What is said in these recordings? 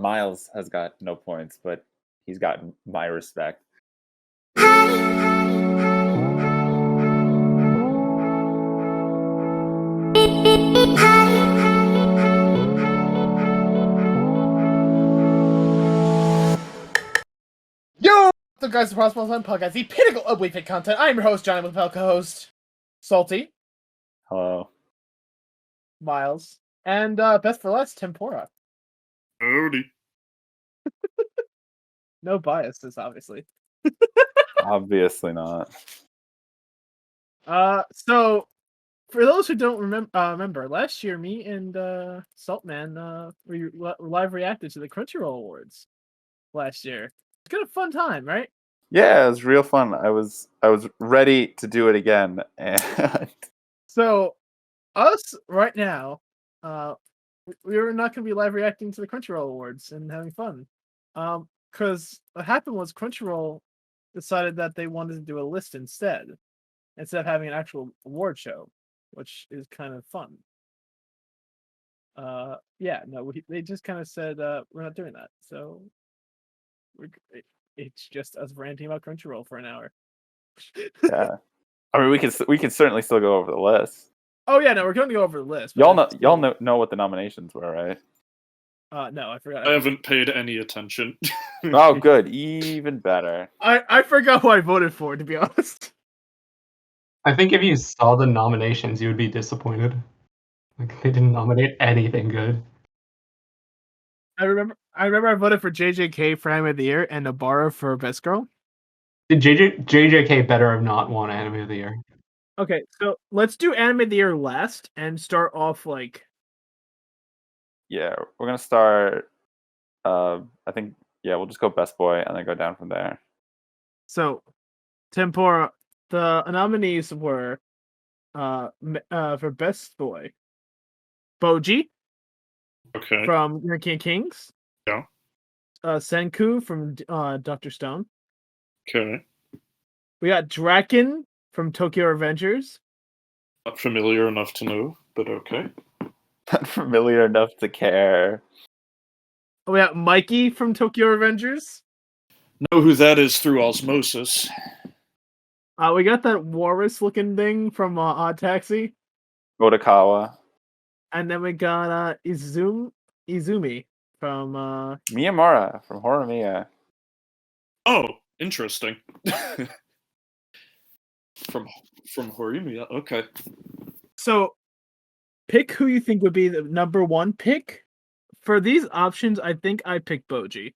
Miles has got no points, but he's gotten my respect. Yo! What's up, guys? The Possible Fun Podcast, the pinnacle of weekly content. I'm your host, Johnny, with my co-host, Salty, Hello. Miles, and best for last, Tempura. Howdy. No biases, obviously. Obviously not. So for those who don't remember, last year, me and Saltman we live reacted to the Crunchyroll Awards last year. It's been a fun time, right? Yeah, it was real fun. I was ready to do it again, and So us right now, we are not going to be live reacting to the Crunchyroll Awards and having fun. Because what happened was Crunchyroll decided that they wanted to do a list instead of having an actual award show, which is kind of fun. They just kind of said we're not doing that, so it's just us ranting about Crunchyroll for an hour. yeah. I mean, we can certainly still go over the list. Oh yeah, no, we're going to go over the list. Y'all know what the nominations were, right? No, I forgot. I haven't paid any attention. Oh, good, even better. I forgot who I voted for, to be honest. I think if you saw the nominations, you would be disappointed. Like, they didn't nominate anything good. I remember I voted for JJK for Anime of the Year and Nabara for Best Girl. Did JJK better have not won Anime of the Year? Okay, so let's do Anime of the Year last and start off like... Yeah, we're gonna start. I think we'll just go Best Boy and then go down from there. So, Tempura, the nominees were for Best Boy, Boji Okay. from Your King of Kings. Yeah. Senku from Dr. Stone. Okay. We got Draken from Tokyo Revengers. Not familiar enough to know, but okay. Not familiar enough to care. We got Mikey from Tokyo Revengers. Know who that is through osmosis. We got that walrus looking thing from Odd Taxi. Godakawa. And then we got Izumi from Miyamura from Horimiya. Oh, interesting. From Horimiya. Okay. So, pick who you think would be the number one pick. For these options, I think I pick Boji.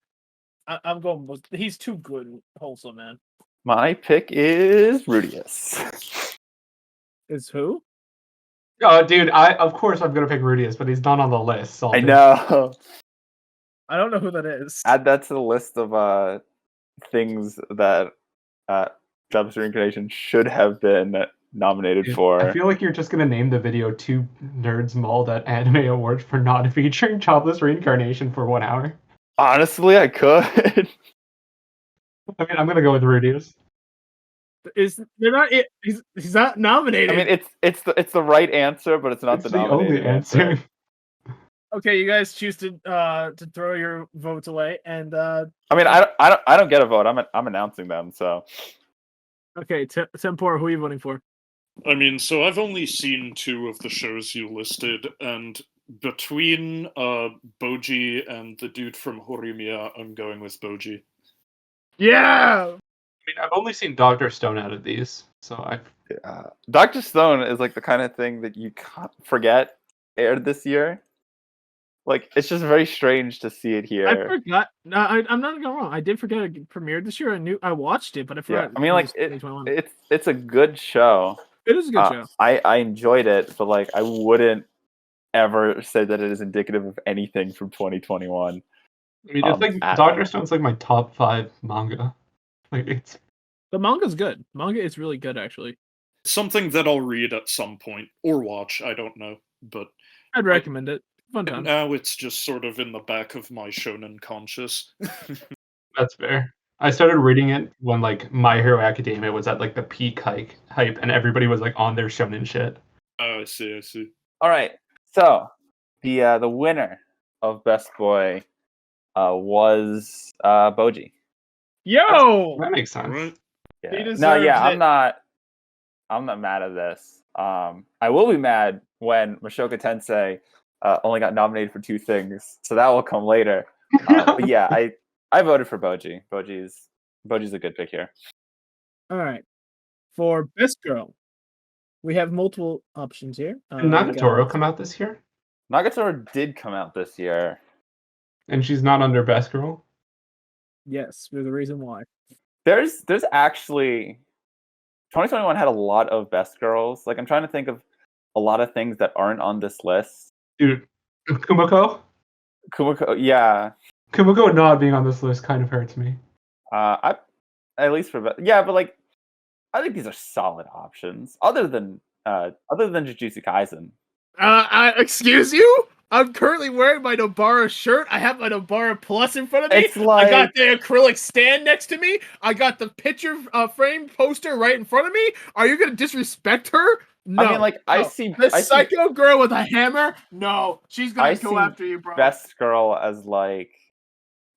I'm going with... He's too good and wholesome, man. My pick is Rudius. Is who? Oh, dude, of course I'm gonna pick Rudius, but he's not on the list. So I know. I don't know who that is. Add that to the list of things that Jobs Reincarnation should have been nominated for. I feel like you're just gonna name the video Two Nerds Mauled at Anime Awards for not featuring Jobless Reincarnation for 1 hour. Honestly, I could. I mean, I'm gonna go with Rudius. He's not nominated. I mean, it's the right answer, but it's not It's the the nominated only answer. Okay, you guys choose to throw your votes away, and I mean, I don't get a vote. I'm announcing them. So okay, Tempura, who are you voting for? I mean, so I've only seen 2 of the shows you listed, and between Boji and the dude from Horimiya, I'm going with Boji. Yeah. I mean, I've only seen Dr. Stone out of these, so Dr. Stone is like the kind of thing that you can't forget aired this year. Like, it's just very strange to see it here. I forgot. I'm not going wrong. I did forget it premiered this year. I watched it, but I forgot. Yeah, I mean, like it's a good show. It is a good show. I enjoyed it, but like I wouldn't ever say that it is indicative of anything from 2021. I mean, it's like Dr. Stone's like my top 5 manga. Like, the manga's good. Manga is really good, actually. Something that I'll read at some point or watch. I don't know, but I'd recommend it. Fun time. Now it's just sort of in the back of my shonen conscious. That's fair. I started reading it when like My Hero Academia was at like the peak hype, and everybody was like on their shonen shit. Oh, I see. All right, so the winner of Best Boy was Boji. Yo, That makes sense. Alright. Yeah. He No, deserves yeah, it. I'm not mad at this. I will be mad when Mashoka Tensei only got nominated for 2 things, so that will come later. But yeah, I voted for Boji. Boji's a good pick here. All right. For best girl, we have multiple options here. Did Nagatoro come out this year? Nagatoro did come out this year. And she's not under Best Girl? Yes, there's a reason why. There's actually 2021 had a lot of best girls. Like I'm trying to think of a lot of things that aren't on this list. Dude, Kumiko? Kumiko, yeah. Kumiko not being on this list kind of hurts me. I at least for yeah, but like I think these are solid options. Other than Jujutsu Kaisen. Excuse you? I'm currently wearing my Nobara shirt. I have my Nobara Plus in front of me. It's like I got the acrylic stand next to me. I got the picture frame poster right in front of me. Are you gonna disrespect her? No. I mean, like no. I see the psycho girl with a hammer. No, she's gonna I go see after you, bro. best girl as like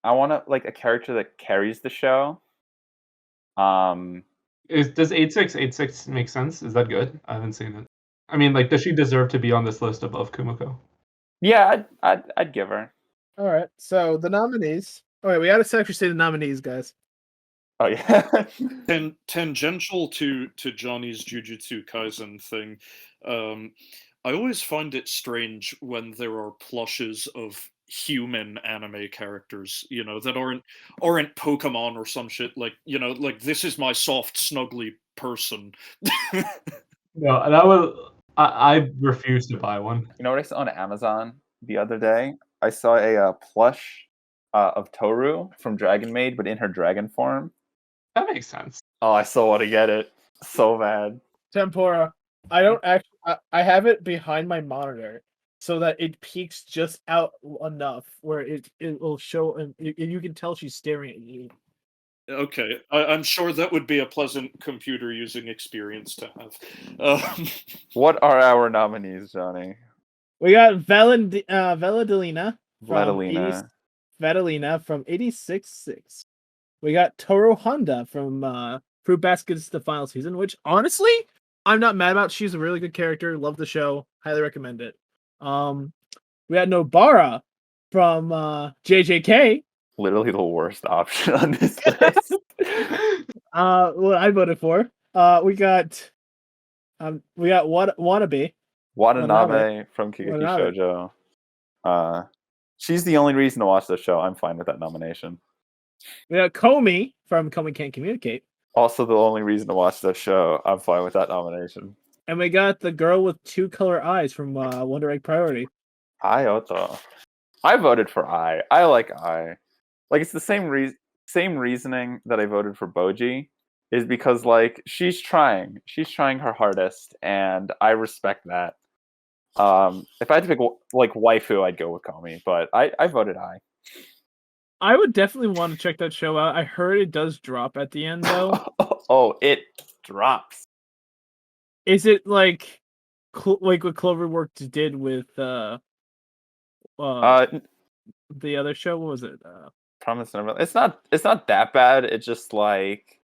I want to like a character that carries the show. Does 8686 make sense? Is that good? I haven't seen it. I mean, like, does she deserve to be on this list above Kumiko? Yeah, I'd give her. All right. So the nominees. All right, we gotta actually say the nominees, guys. Oh yeah. Tangential to Johnny's Jujutsu Kaisen thing, I always find it strange when there are plushes of human anime characters, you know, that aren't Pokemon or some shit. Like, you know, like this is my soft, snuggly person. No, that was I refuse to buy one. You know what I saw on Amazon the other day? I saw a plush of Toru from Dragon Maid, but in her dragon form. That makes sense. Oh, I so want to get it so bad. Tempura. I don't actually. I have it behind my monitor so that it peeks just out enough where it will show, and you can tell she's staring at you. Okay, I'm sure that would be a pleasant computer using experience to have. What are our nominees, Johnny? We got Valadilina from 86.6. We got Toro Honda from Fruit Basket's the final season, which honestly I'm not mad about. She's a really good character. Love the show. Highly recommend it. We got Nobara from JJK. Literally the worst option on this list. What I voted for. We got Watanabe from Kigeki Watanabe. Shoujo. She's the only reason to watch the show. I'm fine with that nomination. We got Komi from Komi Can't Communicate. Also the only reason to watch the show. I'm fine with that nomination. And we got the girl with 2 color eyes from Wonder Egg Priority. Ioto. I voted for I. I like I. Like it's the same reasoning that I voted for Boji, is because like she's trying her hardest, and I respect that. If I had to pick like waifu, I'd go with Komi, but I voted I. I would definitely want to check that show out. I heard it does drop at the end though. Oh, it drops. Is it like what Cloverworks did with the other show? What was it? Promise Neverland. It's not that bad. It's just like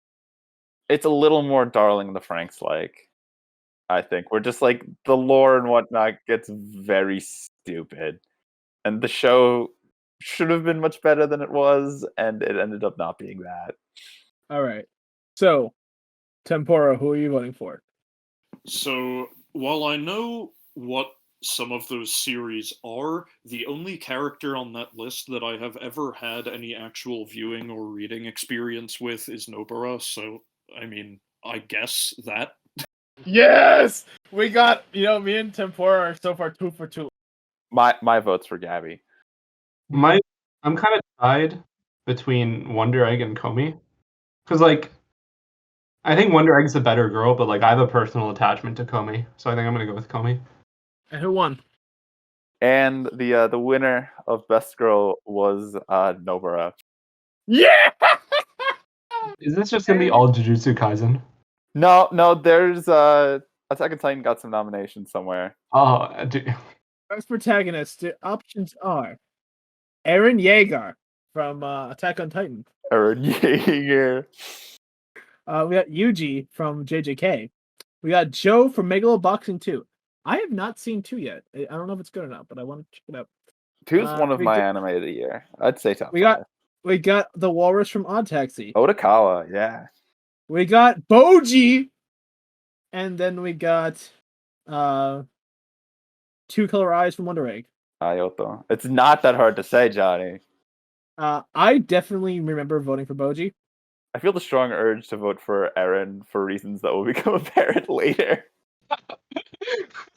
it's a little more Darling the Franxx like. I think we're just like the lore and whatnot gets very stupid, and the show should have been much better than it was, and it ended up not being that. All right. So, Tempura, who are you voting for? So, while I know what some of those series are, the only character on that list that I have ever had any actual viewing or reading experience with is Nobara, so, I mean, I guess that. Yes! We got, me and Tempura are so far 2 for 2. My vote's for Gabby. I'm kind of tied between Wonder Egg and Komi. Because, like, I think Wonder Egg's a better girl, but, like, I have a personal attachment to Komi, so I think I'm going to go with Komi. And who won? And the winner of Best Girl was Nobara. Yeah! Is this just going to be all Jujutsu Kaisen? No, there's Attack on Titan got some nominations somewhere. Oh, dude. Best protagonist, the options are Eren Yeager from Attack on Titan. Eren Yeager. We got Yuji from JJK. We got Joe from Megaloboxing 2. I have not seen 2 yet. I don't know if it's good or not, but I want to check it out. 2's one of we my got- anime of the year. I'd say top We 5. got the Walrus from Odd Taxi. Otakawa, yeah. We got Boji, and then we got Two Color Eyes from Wonder Egg. Ayoto. It's not that hard to say, Johnny. I definitely remember voting for Boji. I feel the strong urge to vote for Eren for reasons that will become apparent later.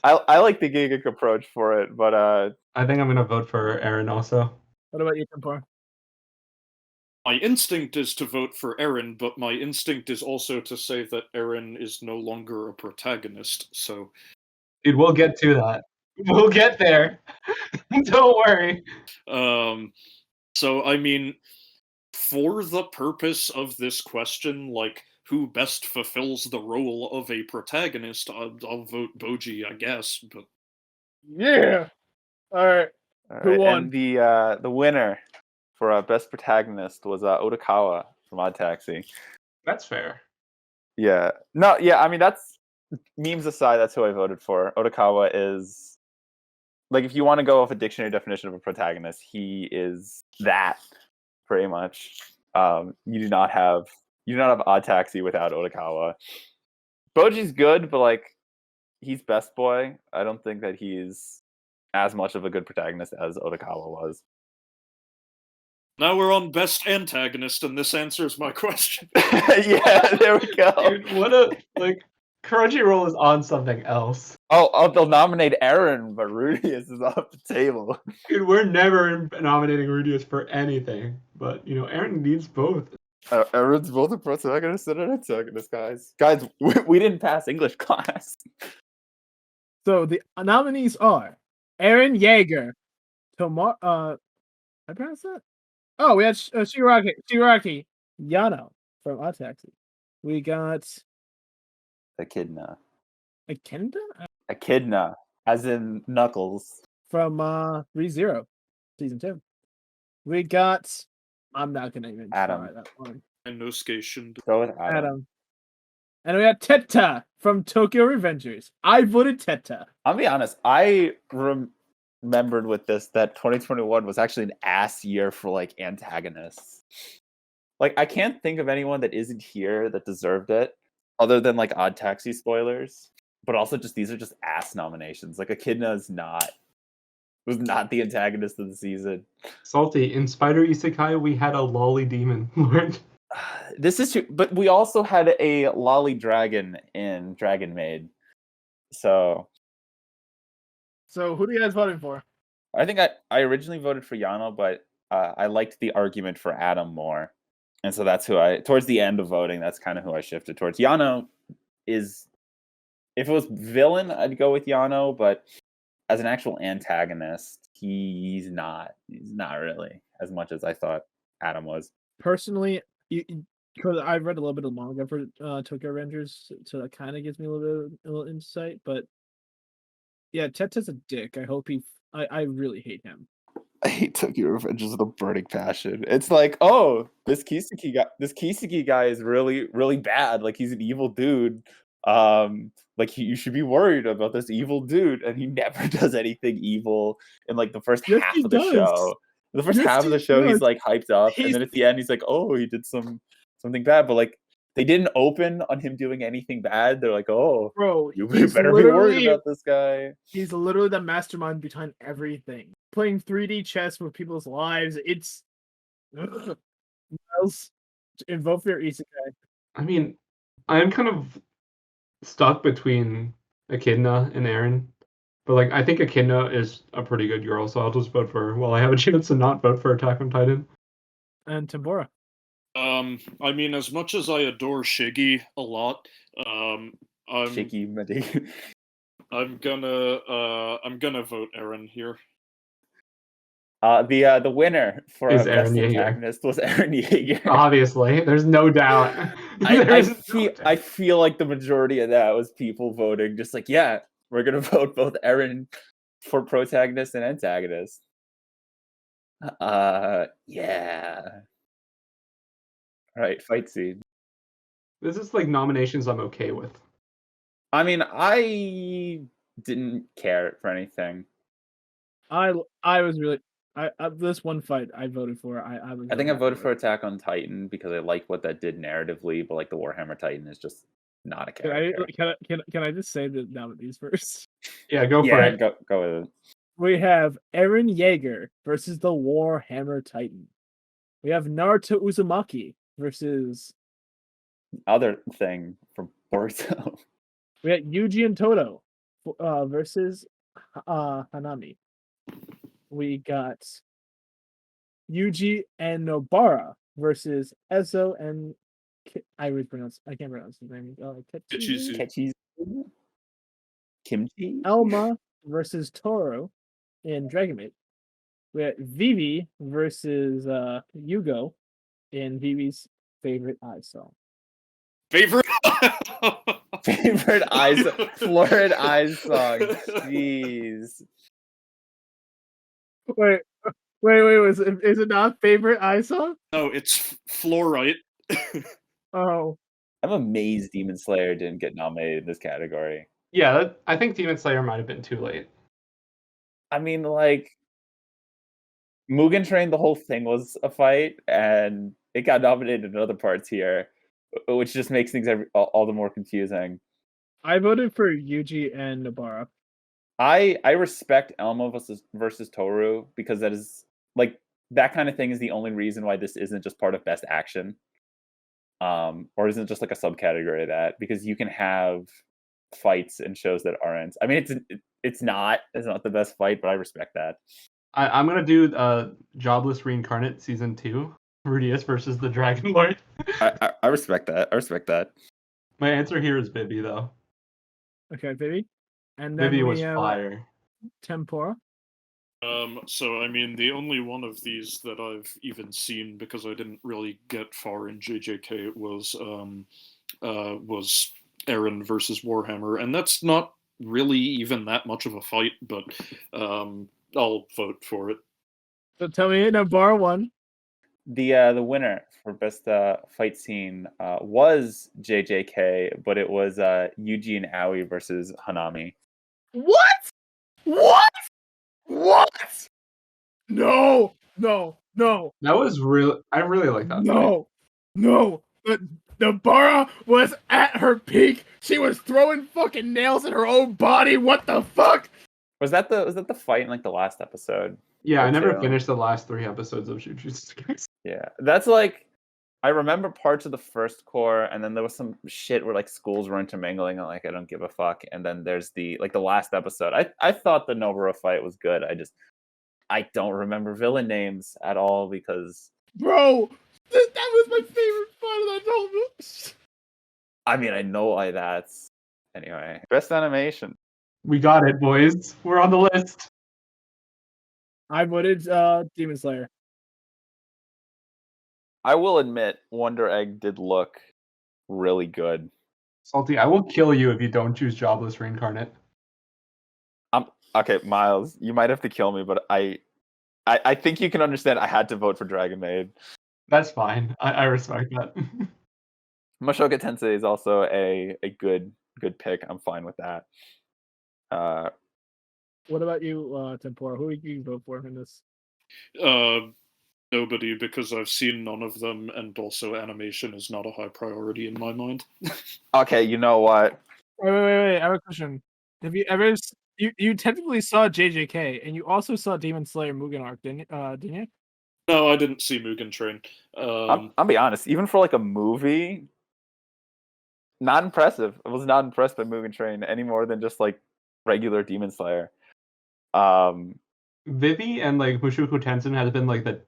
I like the Giga approach for it, but I think I'm gonna vote for Eren also. What about you, Tempor? My instinct is to vote for Eren, but my instinct is also to say that Eren is no longer a protagonist, so... Dude, we'll get to that. We'll get there. Don't worry. So, I mean, for the purpose of this question, like, who best fulfills the role of a protagonist, I'll vote Boji, I guess, but... Yeah! Alright. Who won? And the winner for best protagonist was Otakawa from Odd Taxi. That's fair. Yeah. No, yeah, I mean, that's... Memes aside, that's who I voted for. Otakawa is... Like, if you want to go off a dictionary definition of a protagonist, he is that, pretty much. You do not have Odd Taxi without Otakawa. Boji's good, but, like, he's best boy. I don't think that he's as much of a good protagonist as Otakawa was. Now we're on best antagonist, and this answers my question. Yeah, there we go. Dude, what a Crunchyroll is on something else. Oh, they'll nominate Eren, but Rudius is off the table. Dude, we're never nominating Rudius for anything, but Eren needs both. Eren's both a protagonist and an antagonist, guys. Guys, we didn't pass English class. So the nominees are Eren Yeager, I pronounced that? Oh, we had Shigaraki Yano from Odd Taxi. We got Echidna. Echidna As in Knuckles. from ReZero season 2. We got I'm not gonna even Adam. try that one. And no station. Go with Adam. Adam. And we got Teta from Tokyo Revengers. I voted Teta. I'll be honest, I remembered with this that 2021 was actually an ass year for like antagonists. Like, I can't think of anyone that isn't here that deserved it, other than like Odd Taxi spoilers. But also, just these are just ass nominations. Like, Echidna was not the antagonist of the season. Salty, in Spider Isekai, we had a lolly demon lord. This is true, but we also had a lolly dragon in Dragon Maid. So who do you guys voting for? I think I originally voted for Yano, but I liked the argument for Adam more. And so that's who towards the end of voting, that's kind of who I shifted towards. Yano is, if it was villain, I'd go with Yano, but as an actual antagonist, he's not really as much as I thought Adam was. Personally, because I've read a little bit of manga for Tokyo Revengers, so that kind of gives me a little insight. But yeah, Teta's a dick. I really hate him. I hate Tokyo Revengers with a burning passion. It's like, oh, this Kiseki guy is really, really bad. Like, he's an evil dude. Like, you should be worried about this evil dude, and he never does anything evil in like the first Yes, half he of the does. show. The first Yes, half of the he show, does. he's like hyped up, and then at the end, he's like, oh, he did something bad. But like, they didn't open on him doing anything bad. They're like, oh, Bro, you he's better be worried literally- about this guy. He's literally the mastermind behind everything. Playing 3D chess with people's lives. It's Miles, and vote for your isekai. I mean, I'm kind of stuck between Echidna and Eren. But like, I think Echidna is a pretty good girl, so I'll just vote for her. Well, I have a chance to not vote for Attack on Titan. And Tambora. I mean, as much as I adore Shiggy a lot, Shaky Medi. I'm gonna vote Eren here. The winner for Is our best Eren Yeager. antagonist was Eren Yeager. Obviously, there's no doubt. I feel like the majority of that was people voting just like, yeah, we're gonna vote both Eren for protagonist and antagonist. Yeah. All right, fight scene. This is like nominations I'm okay with. I mean, I didn't care for anything. I was really this one fight I voted for. I was. I think really I voted happy for with. Attack on Titan because I like what that did narratively, but like the Warhammer Titan is just not a Can I character. can I just say the nominees first? Yeah, go for Yeah, it. go with it. We have Eren Yeager versus the Warhammer Titan. We have Naruto Uzumaki versus. Other thing from Boruto. We got Yuji and Toto versus Hanami. We got Yuji and Nobara versus Ezo and I can't pronounce his name. Ichizu. Kechizu. Kimchi. Elma versus Toro in Dragon Maid. We got Vivi versus Yugo in Vivi's favorite eye song. Favorite? Favorite eyes, Florid Eyes song. Jeez. Wait, is it not favorite eye song? No, it's fluorite. Oh, I'm amazed Demon Slayer didn't get nominated in this category. Yeah, I think Demon Slayer might have been too late. I mean, like, Mugen Train, the whole thing was a fight, and it got nominated in other parts here, which just makes things all the more confusing. I voted for Yuji and Nobara. I respect Elmo versus Toru because that is like that kind of thing is the only reason why this isn't just part of Best Action, or isn't just like a subcategory of that, because you can have fights in shows that aren't. I mean, it's not the best fight, but I respect that. I'm gonna do Jobless Reincarnate Season 2, Rudius versus the Dragon Lord. I respect that. I respect that. My answer here is Bibi, though. Okay, Vivi. And then Bibi we was have fire. Tempora. So I mean, the only one of these that I've even seen, because I didn't really get far in JJK, was Eren versus Warhammer, and that's not really even that much of a fight, but I'll vote for it. So tell me, Nobara won. The winner for best fight scene was JJK, but it was Yuji and Aoi versus Hanami. What? What? No. That was real. I really like that. No. But Nobara was at her peak. She was throwing fucking nails in her own body. What the fuck? Was that the fight in like the last episode? Yeah, I never too? finished the last 3 episodes of Jujutsu Kaisen. Yeah, that's like I remember parts of the first core, and then there was some shit where like schools were intermingling, and like I don't give a fuck. And then there's the last episode. I thought the Nobara fight was good. I don't remember villain names at all because Bro, that was my favorite part of that whole movie. I mean I know why that's anyway. Best animation. We got it, boys. We're on the list. I voted Demon Slayer. I will admit, Wonder Egg did look really good. Salty, I will kill you if you don't choose Jobless Reincarnate. Okay, Miles, you might have to kill me, but I think you can understand I had to vote for Dragon Maid. That's fine. I respect that. Mushoku Tensei is also a good pick. I'm fine with that. What about you, Tempora? Who would you vote for in this? Nobody, because I've seen none of them, and also animation is not a high priority in my mind. Okay, you know what? Wait. I have a question. Have you ever? You technically saw JJK, and you also saw Demon Slayer Mugen Arc, didn't you? No, I didn't see Mugen Train. I'll be honest. Even for like a movie, not impressive. I was not impressed by Mugen Train any more than just like regular Demon Slayer. Vivi and like Mushoku Tensei has been like the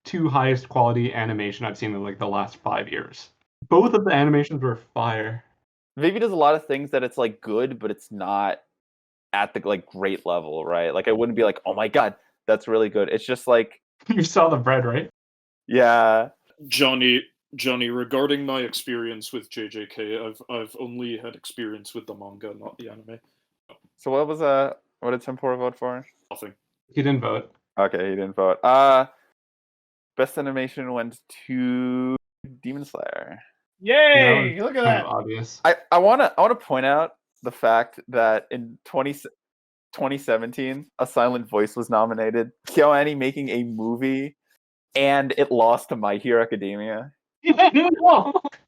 2 highest quality animation I've seen in like the last 5 years. Both of the animations were fire. Vivi does a lot of things that it's like good, but it's not at the like great level, right? Like I wouldn't be like, oh my god, that's really good. It's just like You saw the bread, right? yeah. Johnny, regarding my experience with JJK, I've only had experience with the manga, not the anime. So what did Tempora vote for? Nothing. He didn't vote. Okay, he didn't vote. Best animation went to Demon Slayer. That Yay! was Look at kind that. of obvious. I wanna point out the fact that in 2017, A Silent Voice was nominated. KyoAni making a movie, and it lost to My Hero Academia.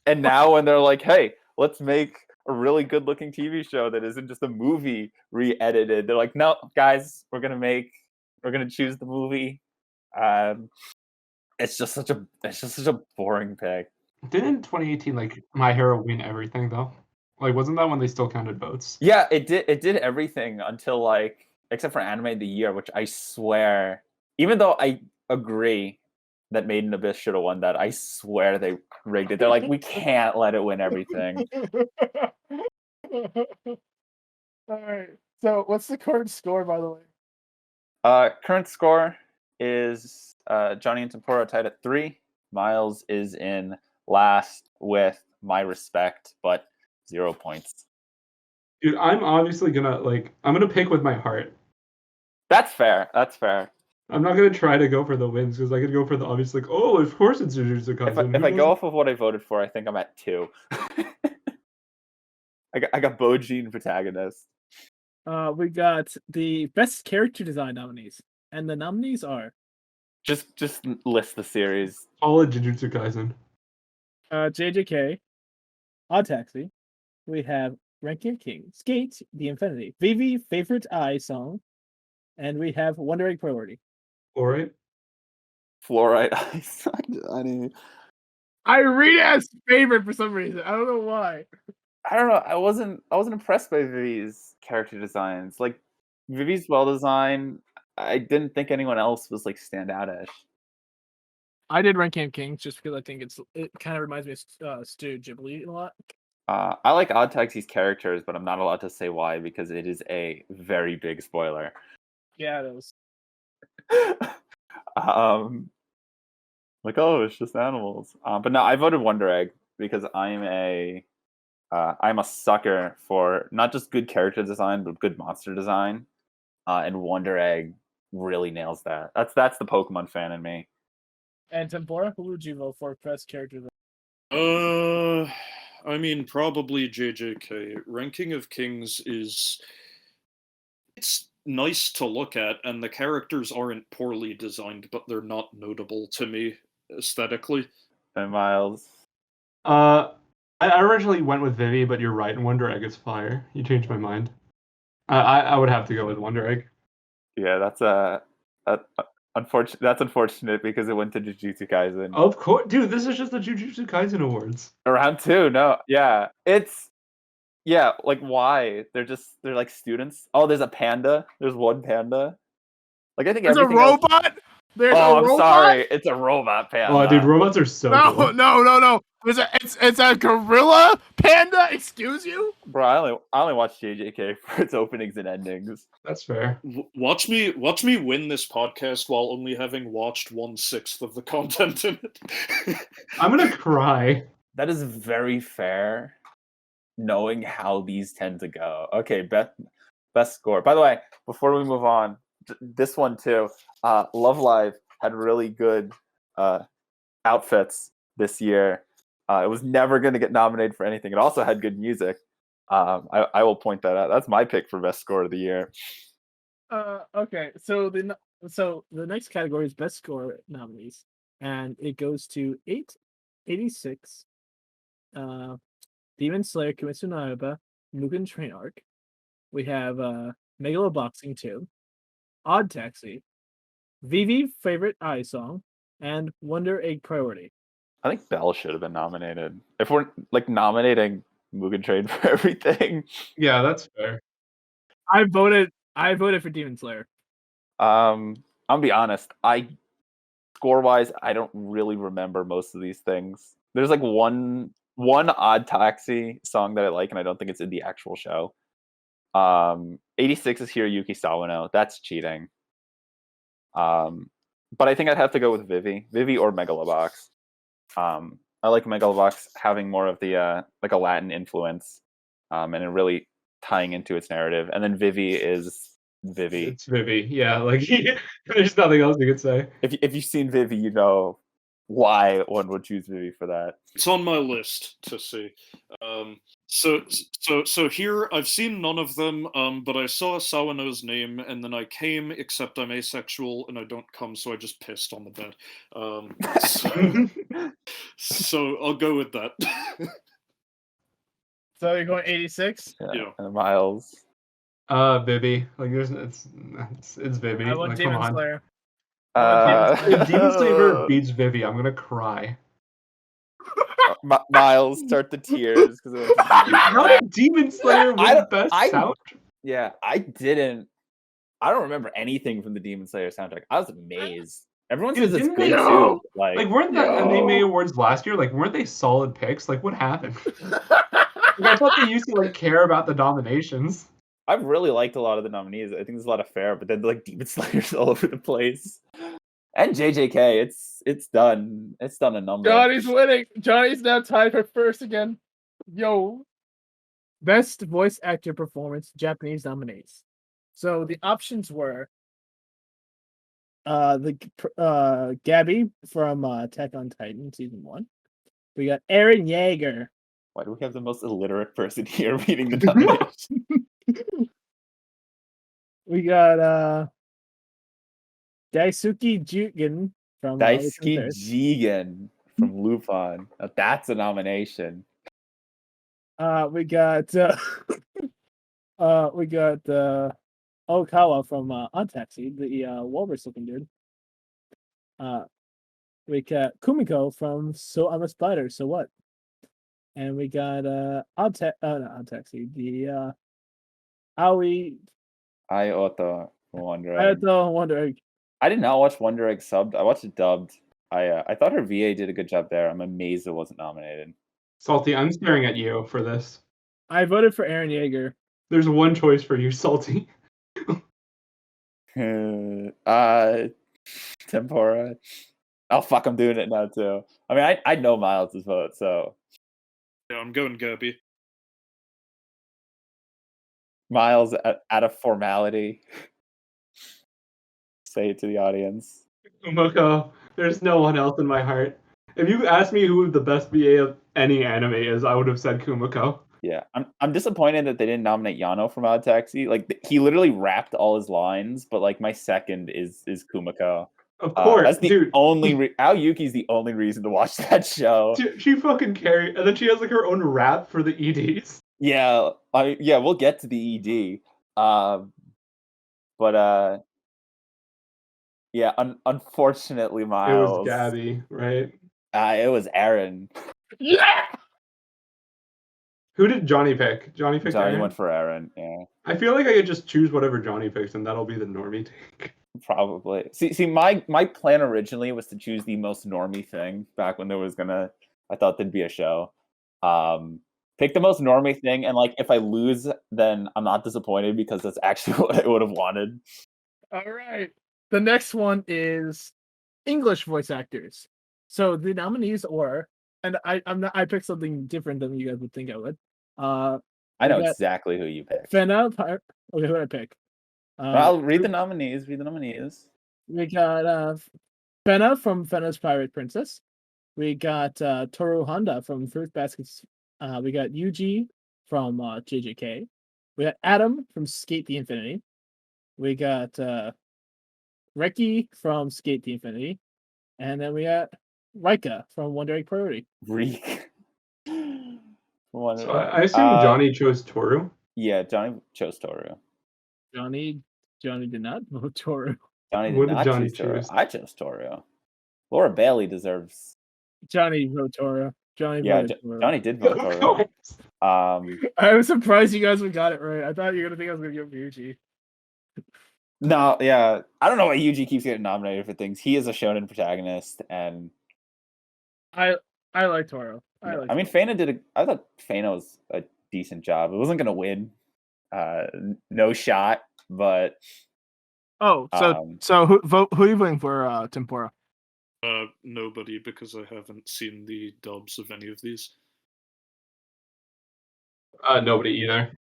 And now when they're like, hey, let's make a really good looking TV show that isn't just a movie re-edited, they're like, no, guys, we're gonna choose the movie. It's just such a boring pick. Didn't 2018 like My Hero win everything though? Like, wasn't that when they still counted votes? Yeah, it did everything until like except for Anime of the Year, which I swear, even though I agree that Made in Abyss should have won that, I swear they rigged it. They're like, we can't let it win everything. Alright. So what's the current score, by the way? Current score is Johnny and Tempura tied at 3. Miles is in last with my respect, but 0 points. Dude, I'm obviously gonna I'm gonna pick with my heart. That's fair. That's fair. I'm not gonna try to go for the wins because I could go for the obvious oh, of course it's Jujutsu Kaisen. If I go off of what I voted for, I think I'm at 2. I got Boji and protagonist. We got the best character design nominees, and the nominees are Just list the series. all of Jujutsu Kaisen. JJK, Odd Taxi. We have Ranking of Kings, Skate, The Infinity, Vivi, Favorite Eye Song, and we have Wonder Egg Priority. All right. Fluorite Ice. I read it as favorite for some reason. I don't know why. I don't know. I wasn't impressed by Vivi's character designs. Like Vivi's well designed. I didn't think anyone else was like standout-ish. I did Ranking of Kings just because I think it kind of reminds me of Studio Ghibli a lot. I like Odd Taxi's characters, but I'm not allowed to say why because it is a very big spoiler. Yeah, it is. Like, oh, it's just animals. But no, I voted Wonder Egg because I'm a sucker for not just good character design but good monster design, and Wonder Egg really nails that. That's the Pokemon fan in me. And Tempura, who would you vote for best character design? I mean, probably JJK. Ranking of Kings it's nice to look at, and the characters aren't poorly designed, but they're not notable to me aesthetically. And Miles. I originally went with Vivi, but you're right. Wonder Egg is fire. You changed my mind. I would have to go with Wonder Egg. Yeah, that's unfortunate. That's unfortunate because it went to Jujutsu Kaisen. Of course, dude. This is just the Jujutsu Kaisen awards. Round 2, no, yeah, like why? They're like students. Oh, there's a panda. There's one panda. Like I think There's a everything else- robot. There's Oh, a I'm robot. sorry. It's a robot panda. Oh, dude, robots are so cool. No. It's a gorilla panda. Excuse you. Bro, I only watched JJK for its openings and endings. That's fair. Watch me win this podcast while only having watched 1/6 of the content in it. I'm gonna cry. That is very fair, knowing how these tend to go. Okay, best score. By the way, before we move on, this one too. Love Live had really good outfits this year. It was never going to get nominated for anything. It also had good music. I will point that out. That's my pick for best score of the year. Okay. So the next category is best score nominees, and it goes to 86. Demon Slayer Kimetsu no Yaiba Mugen Train Arc. We have Megaloboxing 2, Odd Taxi, Vivi Favorite Eye Song, and Wonder Egg Priority. I think Belle should have been nominated. If we're like nominating Mugen Train for everything. Yeah, that's fair. I voted for Demon Slayer. I'll be honest. Score-wise, I don't really remember most of these things. There's like one Odd Taxi song that I like, and I don't think it's in the actual show. 86 is Hiroyuki Sawano. That's cheating. But I think I'd have to go with Vivi or Megalobox. I like Megalobox having more of the like a Latin influence, and it really tying into its narrative. And then Vivi is Vivi. It's Vivi. Yeah, like there's nothing else you could say. If you've seen Vivi, you know why one would choose Vivi for that. It's on my list to see. So here I've seen none of them, but I saw Sawano's name, and then I came, except I'm asexual and I don't come, so I just pissed on the bed. So I'll go with that. So you're going 86? Yeah. And Miles. Vivi. Like it's Vivi. I want Like, come Demon on. Slayer. If Demon Slayer beats Vivi, I'm gonna cry. Miles, start the tears because How did Demon Slayer win best sound? Yeah, I don't remember anything from the Demon Slayer soundtrack. I was amazed. Everyone says it's good too. Like weren't the Anime Awards last year? Like weren't they solid picks? Like what happened? Like, I thought they used to like care about the nominations. I've really liked a lot of the nominees. I think there's a lot of fair, but then like Demon Slayer's all over the place. And JJK, it's done. It's done a number. Johnny's winning. Johnny's now tied for first again. Yo. Best voice actor performance, Japanese nominees. So the options were Gabby from Attack on Titan season 1. We got Eren Yeager. Why do we have the most illiterate person here reading the nomination? We got Daisuke Jigen from Daisuke Jigen from Lupin. Now that's a nomination. We got Okawa from On Taxi, the walrus looking dude. We got Kumiko from So I'm a Spider, So What? And we got not On Taxi, the Aoi Iota from Wonder Egg. Wonder Egg. I did not watch Wonder Egg subbed. I watched it dubbed. I thought her VA did a good job there. I'm amazed it wasn't nominated. Salty, I'm staring at you for this. I voted for Eren Yeager. There's one choice for you, Salty. Tempura. Oh fuck, I'm doing it now too. I mean, I know Miles' vote, so Yeah, I'm going Gabby. Miles, out of formality, say it to the audience. Kumiko, there's no one else in my heart. If you asked me who the best VA of any anime is, I would have said Kumiko. Yeah, I'm disappointed that they didn't nominate Yano from Odd Taxi. Like he literally rapped all his lines, but like my second is Kumiko. Of course, that's the dude. only Aoyuki's the only reason to watch that show. Dude, she fucking carried, and then she has like her own rap for the EDs. Yeah, we'll get to the ED. But yeah, unfortunately, Miles. It was Gabby, right? It was Eren. Yeah. Who did Johnny pick? Johnny picked Johnny Eren? went for Eren. Yeah, I feel like I could just choose whatever Johnny picks, and that'll be the normie take. probably. See, my plan originally was to choose the most normie thing back when I thought there'd be a show. Pick the most normie thing, and like if I lose, then I'm not disappointed because that's actually what I would have wanted. All right. The next one is English voice actors. So the nominees were, and I picked something different than you guys would think I would. I know exactly who you picked. Fena. Okay, who did I pick? I'll read the nominees. Read the nominees. We got Fena from Fena's Pirate Princess. We got Toru Honda from Fruit Baskets. We got Yuji from JJK. We got Adam from Skate the Infinity. We got Reki from Skate the Infinity. And then we got Rika from Wonder Egg Priority. Reek. So I assume Johnny chose Toru. Yeah, Johnny chose Toru. Johnny did not vote Toru. Johnny did What not did Johnny choose Toru. choose? I chose Toru. Laura Bailey deserves. Johnny wrote Toru. Johnny voted Toru. Johnny did vote Toru. I was surprised you guys would got it right. I thought you were gonna think I was gonna give Yuji. No, yeah, I don't know why Yuji keeps getting nominated for things. He is a shonen protagonist, and I like Toru. I mean, I thought Fena was a decent job. It wasn't gonna win, no shot, but. Oh, so who are you voting for, Tempura? Nobody, because I haven't seen the dubs of any of these. Nobody either.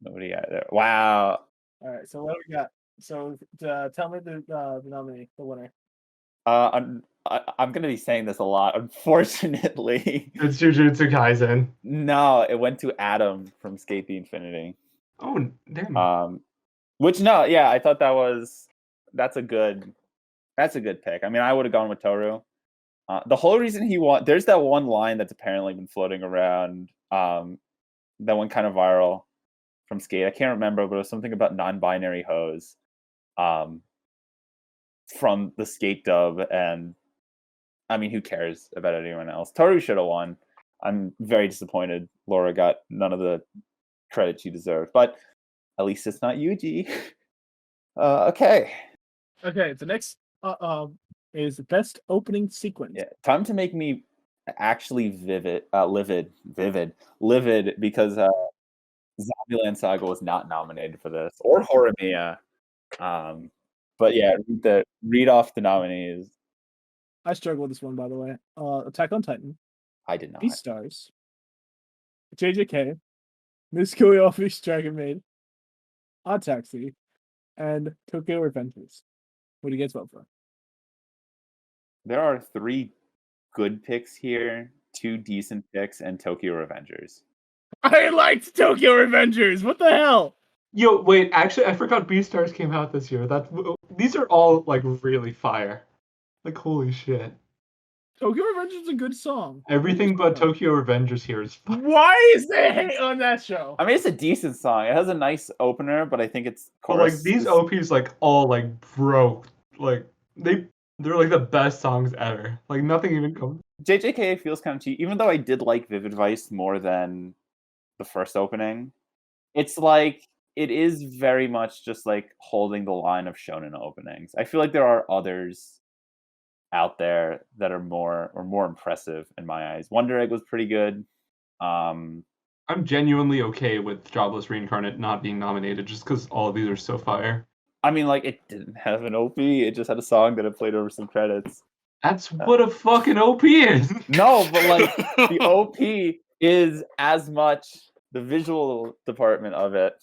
Nobody either. Wow. All right, so what do we got? So tell me the nominee, the winner. I'm gonna be saying this a lot, unfortunately. It's Jujutsu Kaisen. No, it went to Adam from Skate the Infinity. Oh damn. Which no, yeah, I thought that's a good pick. I mean, I would have gone with Toru. The whole reason he won, there's that one line that's apparently been floating around, that went kind of viral from Skate. I can't remember, but it was something about non-binary hoes, from the Skate dub, and I mean, who cares about anyone else? Toru should have won. I'm very disappointed Laura got none of the credit she deserved, but at least it's not Yuji. Okay. Okay, the next is the best opening sequence. Yeah, time to make me actually livid, because Zombieland Saga was not nominated for this, or Horimiya. But yeah, read off the nominees. I struggle with this one, by the way. Attack on Titan, I did not. Beastars, JJK, Miss Koyofi's Dragon Maid, Odd Taxi, and Tokyo Revengers. What do you guys vote for? There are 3 good picks here, 2 decent picks, and Tokyo Revengers. I liked Tokyo Revengers. What the hell? Yo, wait, actually I forgot Beastars came out this year. These are all like really fire. Like holy shit. Tokyo Revengers is a good song. Everything but Tokyo Revengers here is fire. Why is there hate on that show? I mean, it's a decent song. It has a nice opener, but I think it's But like these OPs like all like broke. Like they're like the best songs ever. Like nothing even comes. JJK feels kind of cheap, even though I did like Vivid Vice more than the first opening. It's like it is very much just like holding the line of shonen openings. I feel like there are others out there that are more impressive in my eyes. Wonder Egg was pretty good. I'm genuinely okay with Jobless Reincarnate not being nominated just because all of these are so fire. I mean, like, it didn't have an OP. It just had a song that it played over some credits. That's what a fucking OP is. No, but like the OP is as much the visual department of it.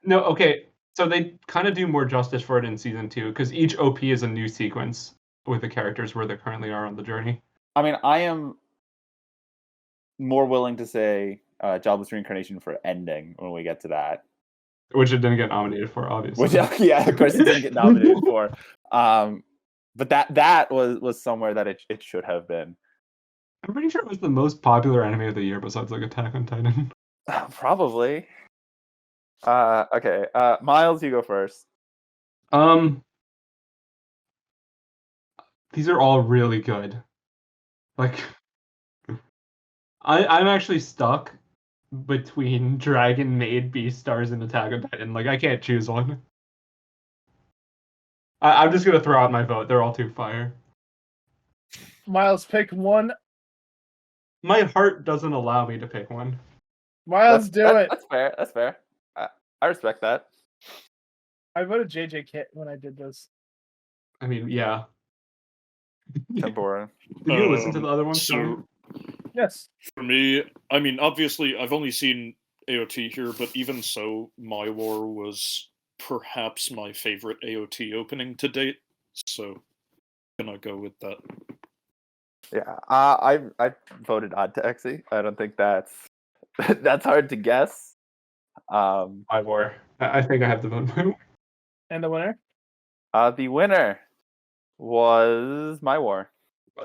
No, okay. So they kind of do more justice for it in season 2 because each OP is a new sequence with the characters where they currently are on the journey. I mean, I am more willing to say Jobless Reincarnation for ending when we get to that. Which it didn't get nominated for, obviously. Which, yeah, of course it didn't get nominated for. But that was somewhere that it should have been. I'm pretty sure it was the most popular anime of the year besides like Attack on Titan. Probably. Okay. Miles, you go first. These are all really good. Like, I'm actually stuck between Dragon Maid, Beastars, and Attack on Titan. Like, I can't choose one. I'm just gonna throw out my vote. They're all too fire. Miles, pick one. My heart doesn't allow me to pick one. Miles, do it. That's fair. That's fair. I respect that. I voted JJK when I did this. I mean, yeah. Tempora. Did you listen to the other ones? So, Yes. for me, I mean, obviously, I've only seen AOT here, but even so, My War was perhaps my favorite AOT opening to date. So, gonna go with that. Yeah, I voted Odd Taxi. I don't think that's hard to guess. My War. I think I have the vote. And the winner? The winner was My War.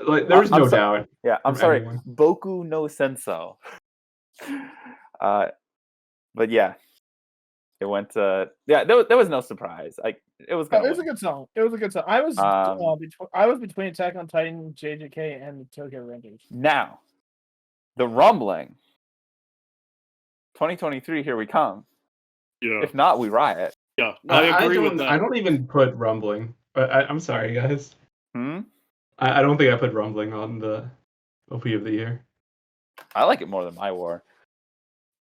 Like, there was no doubt. Yeah, I'm from sorry. anyone. Boku no Senso. But yeah, it went to there was no surprise. It was gonna It was a win. good song. It was a good song. I was between Attack on Titan, JJK, and Tokyo Revengers. Now, the rumbling. 2023, here we come. Yeah, If not, we riot. yeah, I agree with that. I don't even put Rumbling, but I'm sorry, guys. I don't think I put Rumbling on the OP of the year. I like it more than My War.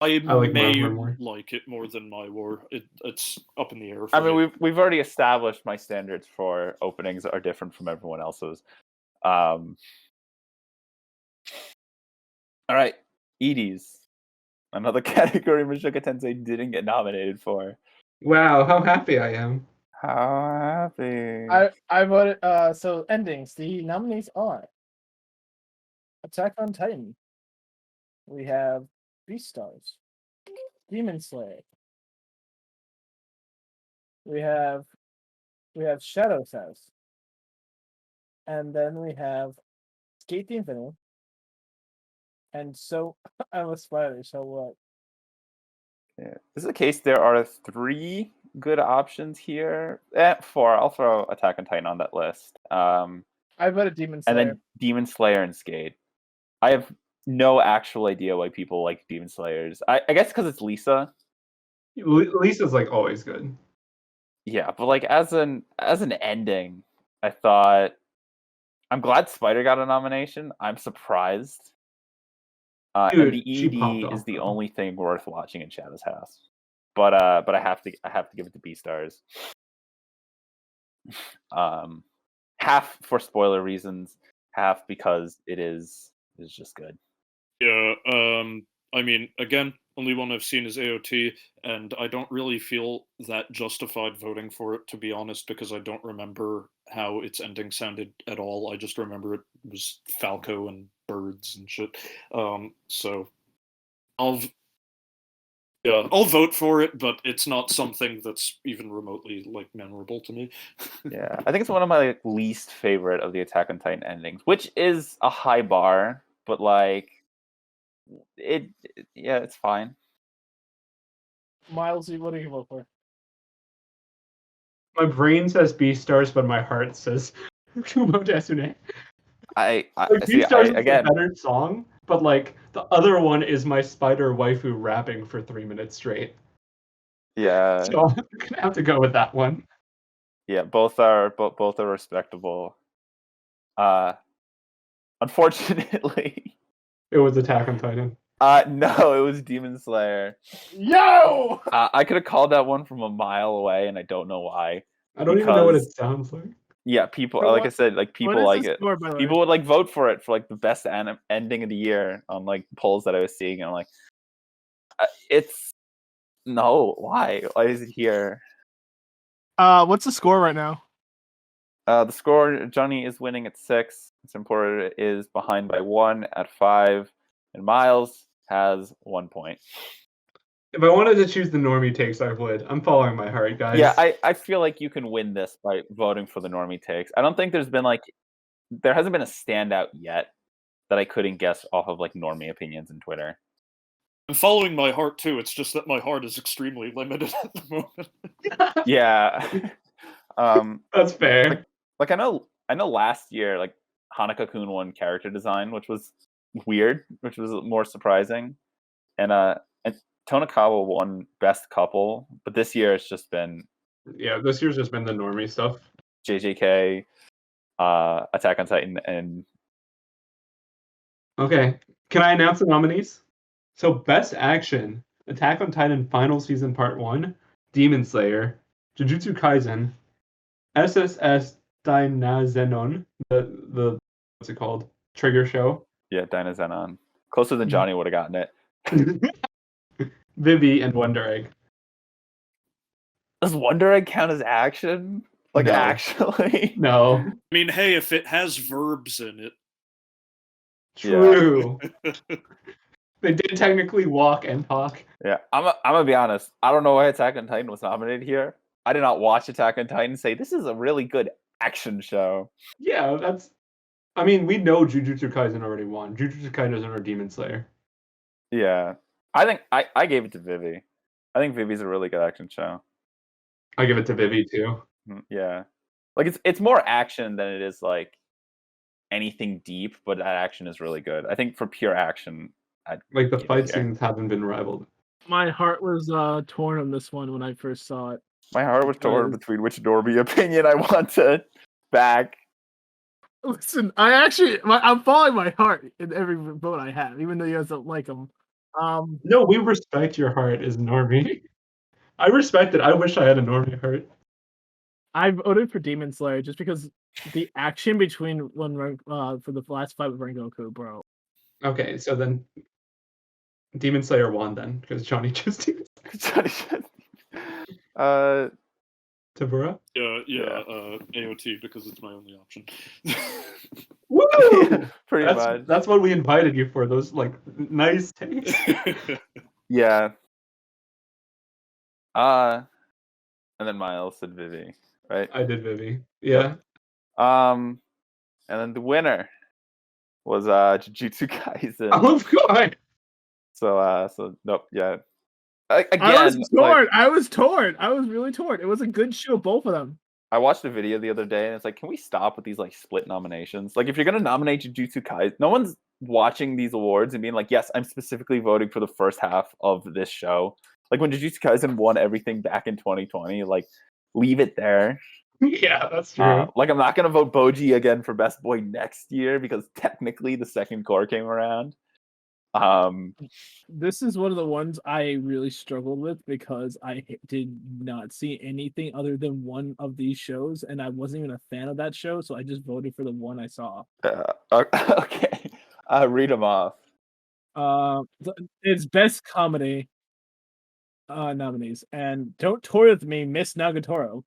I like may more. like it more than My War. It's up in the air. I mean, we've already established my standards for openings are different from everyone else's. All right, Edie's. Another category Mushoku Tensei didn't get nominated for. Wow, how happy I am. How happy. I voted. So endings. The nominees are Attack on Titan. We have Beastars, Demon Slayer. We have Shadow's House, and then we have Skate the Infinite. And so I'm a spider. So what? Yeah. This is the case. There are 3 good options here. 4. I'll throw Attack on Titan on that list. I voted Demon Slayer. And then Demon Slayer and Skate. I have no actual idea why people like Demon Slayers. I guess because it's Lisa. Lisa's like always good. Yeah, but like as an ending, I thought I'm glad Spider got a nomination. I'm surprised. And Dude, the she popped ED is off, the though. only thing worth watching in Shadow's House. But I have to give it to Beastars. Half for spoiler reasons, half because it is just good. Yeah, I mean, again, only one I've seen is AOT, and I don't really feel that justified voting for it, to be honest, because I don't remember how its ending sounded at all. I just remember it was Falco and birds and shit. So I'll vote for it, but it's not something that's even remotely like memorable to me. Yeah, I think it's one of my least favorite of the Attack on Titan endings, which is a high bar, but like yeah, it's fine. Miles, what do you vote for? My brain says Beastars, but my heart says Kumo Desune. I Like, see. Beastars is Again, a better song, but like the other one is my spider waifu rapping for 3 minutes straight. yeah, So I'm gonna have to go with that one. yeah, both are respectable. Unfortunately, It was Attack on Titan. no, it was Demon Slayer. Yo! I could have called that one from a mile away, and I don't know why. I don't even know what it Because sounds like. yeah, people So like what- I said, like people is like the it. score, by the way? People would like vote for it for like the best ending of the year on like polls that I was seeing, and I'm like, it's no, why is it here? What's the score right now? The score, Johnny is winning at 6. Simpora is behind by 1 at 5, and Miles has 1 point. If I wanted to choose the normie takes, I would. I'm following my heart, guys. Yeah, I feel like you can win this by voting for the normie takes. I don't think there hasn't been a standout yet that I couldn't guess off of like normie opinions in Twitter. I'm following my heart too. It's just that my heart is extremely limited at the moment. Yeah. That's fair. Like I know last year like Hanaka-kun won character design, which was weird, which was more surprising. And Tonakawa won best couple, but this year it's just been Yeah, this year's just been the normie stuff. JJK, Attack on Titan, and Okay, can I announce the nominees? So, Best Action, Attack on Titan Final Season Part 1, Demon Slayer, Jujutsu Kaisen, SSS Dynazenon, the what's it called? Trigger Show. yeah, Dinah Zenon. Closer than Johnny would have gotten it. Vivi, and Wonder Egg. Does Wonder Egg count as action? Like No. actually? No. I mean, hey, if it has verbs in it. True. They did technically walk and talk. Yeah, I'm gonna be honest. I don't know why Attack on Titan was nominated here. I did not watch Attack on Titan and say this is a really good action show. Yeah, that's. I mean, we know Jujutsu Kaisen already won. Jujutsu Kaisen or Demon Slayer. Yeah, I think I gave it to Vivi. I think Vivi's a really good action show. I give it to Vivi too. Yeah, like it's more action than it is like anything deep, but that action is really good. I think for pure action, Like the give it fight here. scenes haven't been rivaled. My heart was torn on this one when I first saw it. My heart was torn between which Normie opinion I want to back. Listen, I'm following my heart in every vote I have, even though you guys don't like them. No, we respect your heart as normie. I respect it. I wish I had a normie heart. I voted for Demon Slayer just because the action between for the last fight with Rengoku, bro. Okay, so then Demon Slayer won then, because Johnny chose Demon Slayer. Tabura? Yeah, AOT because it's my only option. Woo! pretty that's, much. That's what we invited you for, those like nice takes. Yeah. And then Miles said Vivi, right? I did Vivi. Yeah. And then the winner was Jujutsu Kaisen. Oh god. So nope, yeah. Again, I was torn. like, I was torn. I was really torn. It was a good show, both of them. I watched a video the other day and it's like, can we stop with these like split nominations? Like if you're gonna nominate Jujutsu Kaisen, no one's watching these awards and being like, yes, I'm specifically voting for the first half of this show. Like when Jujutsu Kaisen won everything back in 2020, like leave it there. Yeah, that's true. Like I'm not gonna vote Boji again for best boy next year because technically the second core came around. This is one of the ones I really struggled with because I did not see anything other than one of these shows, and I wasn't even a fan of that show, so I just voted for the one I saw. Okay, read them off. It's best comedy nominees, and Don't Toy With Me, Miss Nagatoro,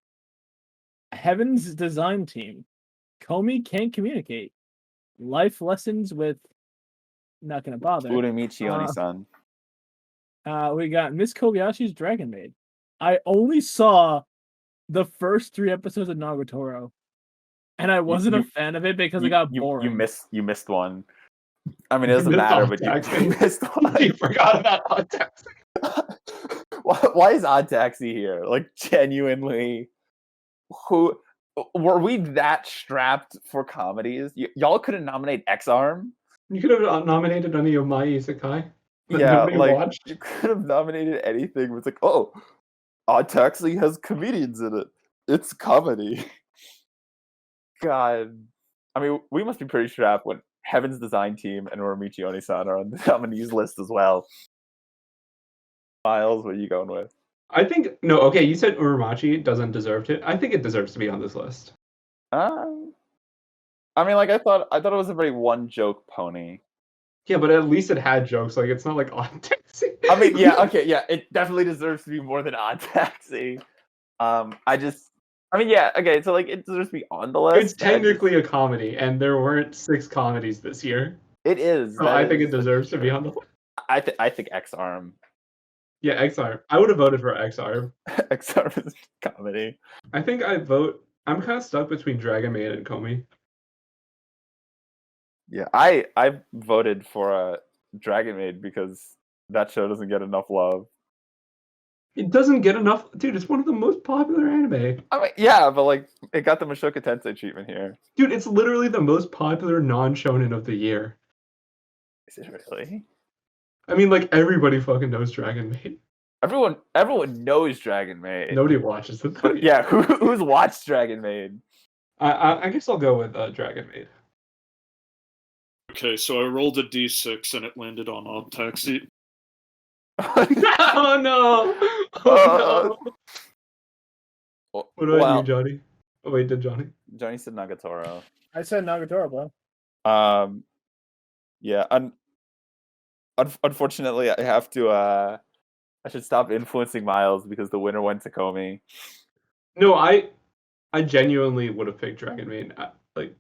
Heaven's Design Team, Komi Can't Communicate, Life Lessons with Not Gonna Bother. Uramichi Oni-san. We got Miss Kobayashi's Dragon Maid. I only saw the first 3 episodes of Nagatoro, and I wasn't a fan of it because it got boring. You missed one. I mean, it doesn't matter, but you missed one. You forgot about Odd Taxi. Why is Odd Taxi here? Like, genuinely, who were we that strapped for comedies? Y'all couldn't nominate X-Arm? You could have nominated any of my isekai. Yeah, like you could have nominated anything. It's like, oh, Odd Taxi has comedians in it. It's comedy. God, I mean, we must be pretty strapped when Heaven's Design Team and Uramichi Oni-san are on the nominees list as well. Miles, what are you going with? I think no. Okay, you said Uramachi doesn't deserve to. I think it deserves to be on this list. I mean, like I thought it was a very one joke pony. Yeah, but at least it had jokes. Like it's not like Odd Taxi. I mean, yeah, okay, yeah, it definitely deserves to be more than Odd Taxi. I mean, yeah, okay, so like it deserves to be on the list. It's technically a comedy, and there weren't 6 comedies this year. It is. So I think it deserves to be on the list. I think X-Arm. Yeah, X-Arm. I would have voted for X-Arm. X-Arm is a comedy. I think I'm kind of stuck between Dragon Maid and Komi. Yeah, I voted for Dragon Maid because that show doesn't get enough love. It doesn't get enough, dude. It's one of the most popular anime. I mean, yeah, but like it got the Mushoku Tensei treatment here. Dude, it's literally the most popular non-shonen of the year. Is it really? I mean, like everybody fucking knows Dragon Maid. Everyone knows Dragon Maid. Nobody watches it. But yeah, who's watched Dragon Maid? I guess I'll go with Dragon Maid. Okay, so I rolled a d6 and it landed on Odd Taxi. Oh no! Oh no! What do I do, Johnny? Oh wait, did Johnny? Johnny said Nagatoro. I said Nagatoro, bro. Yeah. Unfortunately, I have to. I should stop influencing Miles because the winner went to Komi. No, I genuinely would have picked Dragon Maid. Like,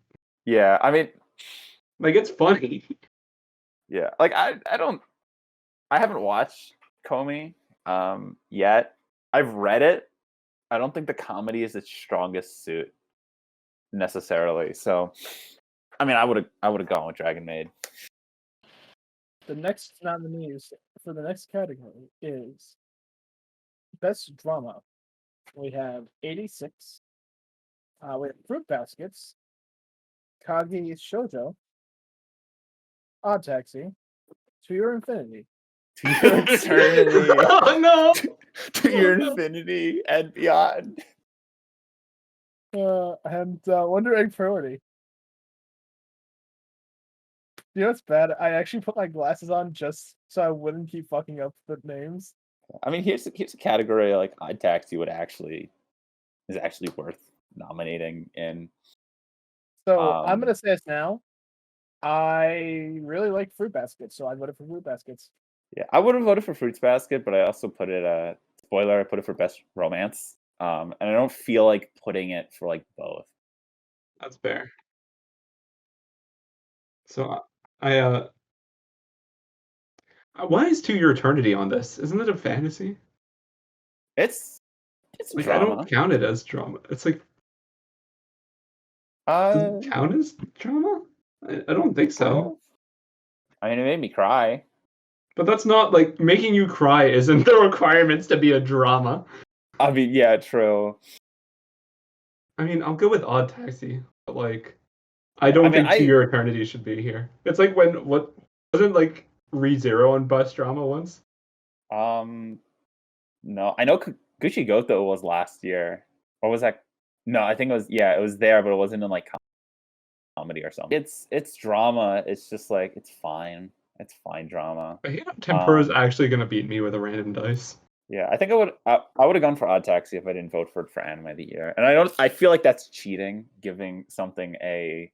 yeah, I mean, like it's funny. Yeah, like I haven't watched Komi yet. I've read it. I don't think the comedy is its strongest suit necessarily. So, I mean, I would have gone with Dragon Maid. The next nominees for the next category is Best Drama. We have 86. We have Fruit Baskets, Kagi Shoujo, Odd Taxi, To Your Infinity. To Your Eternity. Oh no! To Your Infinity and beyond. And Wonder Egg Priority. You know what's bad? I actually put my glasses on just so I wouldn't keep fucking up the names. I mean, here's a category like Odd Taxi is actually worth nominating in. So I'm gonna say this now. I really like Fruit Baskets, so I voted for Fruit Baskets. Yeah, I would have voted for Fruits Basket, but I also put it spoiler, I put it for best romance. And I don't feel like putting it for like both. That's fair. So I why is To Your Eternity on this? Isn't it a fantasy? It's Like I drama. don't count it as drama. It's like does Uh, it count as drama? I don't think so. I mean, it made me cry. But that's not like making you cry isn't the requirements to be a drama. I mean, yeah, true. I mean, I'll go with Odd Taxi, but like I don't think To Your Eternity should be here. It's like when what wasn't like ReZero on bus drama once? No, I know Gucci Goto was last year, or was that? No, I think it was. Yeah, it was there, but it wasn't in like comedy or something. It's drama. It's just like it's fine. It's fine drama. I hate how Tempura's actually gonna beat me with a random dice. Yeah, I think I would have gone for Odd Taxi if I didn't vote for Anime of the Year, and I feel like that's cheating, giving something a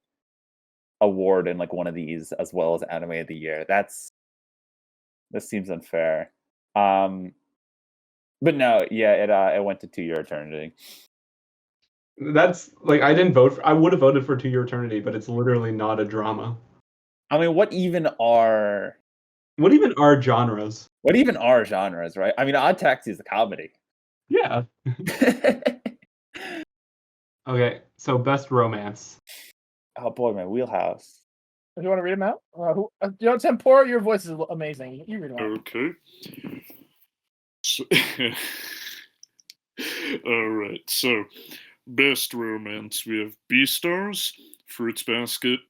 award in like one of these as well as Anime of the Year. This seems unfair. But no, yeah, it went to To Your Eternity. That's like I didn't vote for. I would have voted for To Your Eternity, but it's literally not a drama. I mean, what even are genres? What even are genres, right? I mean, Odd Taxi is a comedy. Yeah. Okay, so best romance. Oh boy, my wheelhouse. Do you want to read them out? Tempura, your voice is amazing. You read them out. Okay. So, all right. So, best romance, we have Beastars, Fruits Basket,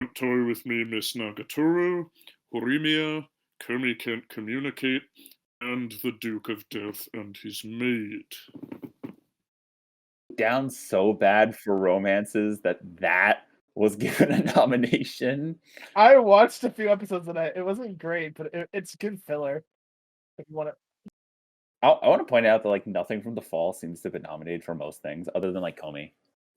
Don't Toy With Me, Miss Nagatoro, Horimiya, Komi Can't Communicate, and The Duke of Death and His Maid. Down so bad for romances that was given a nomination. I watched a few episodes of that. It wasn't great, but it's good filler. If you want to. I want to point out that like nothing from the fall seems to have been nominated for most things other than like Komi.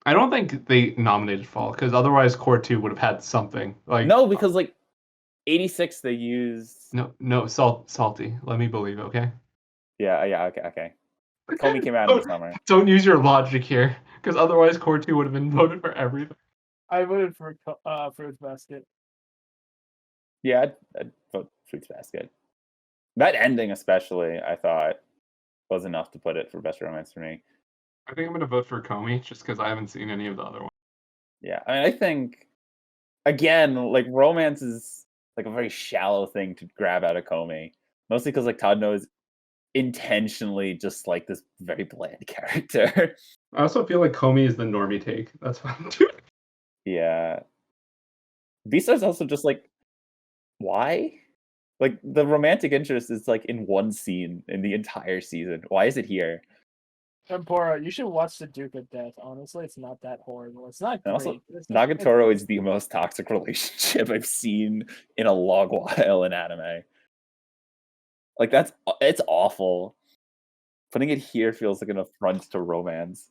I don't think they nominated Fall because otherwise Core 2 would have had something. Like no, because like 86 they used salty. Let me believe, okay? Yeah, okay. Komi came out in the summer. Don't use your logic here, because otherwise Core 2 would have been voted for everything. I voted for Fruits Basket. Yeah, I'd vote Fruits Basket. That ending especially, I thought, was enough to put it for best romance for me. I think I'm going to vote for Komi, just because I haven't seen any of the other ones. Yeah, I mean, I think, again, like, romance is, like, a very shallow thing to grab out of Komi. Mostly because, like, Tadano is intentionally just, like, this very bland character. I also feel like Komi is the normie take. That's fine, too. Yeah. Beastar's also just, like, why? Like, the romantic interest is, like, in one scene in the entire season. Why is it here? Tempura, you should watch The Duke of Death. Honestly, it's not that horrible. It's not great. Also, Nagatoro is the most toxic relationship I've seen in a long while in anime. Like, it's awful. Putting it here feels like an affront to romance.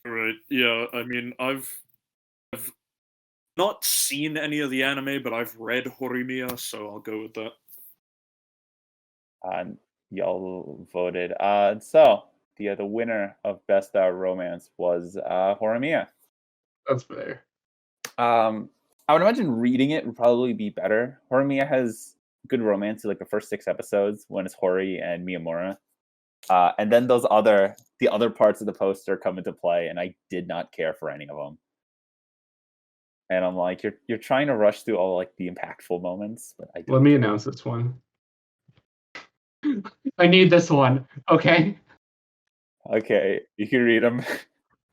Right, yeah, I mean, I've not seen any of the anime, but I've read Horimiya, so I'll go with that. Y'all voted. So the winner of best romance was Horimiya. That's fair. I would imagine reading it would probably be better. Horimiya has good romance in like the first 6 episodes when it's Hori and Miyamura. And then the other parts of the poster come into play, and I did not care for any of them. And I'm like, you're trying to rush through all like the impactful moments, but I don't. Let me announce this one. I need this one, okay? Okay, you can read them.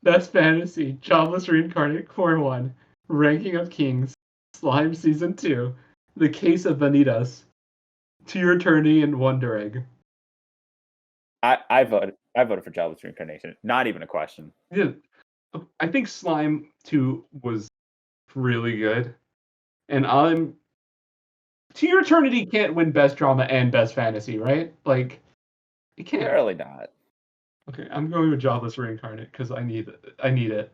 Best Fantasy, Jobless Reincarnate, Core 1, Ranking of Kings, Slime Season 2, The Case of Vanitas, To Your Eternity, and Wonder Egg. I voted for Jobless Reincarnation. Not even a question. Yeah, I think Slime 2 was really good. And To Your Eternity can't win Best Drama and Best Fantasy, right? Like, it can't. Really not. Okay, I'm going with Jobless Reincarnate because I need it.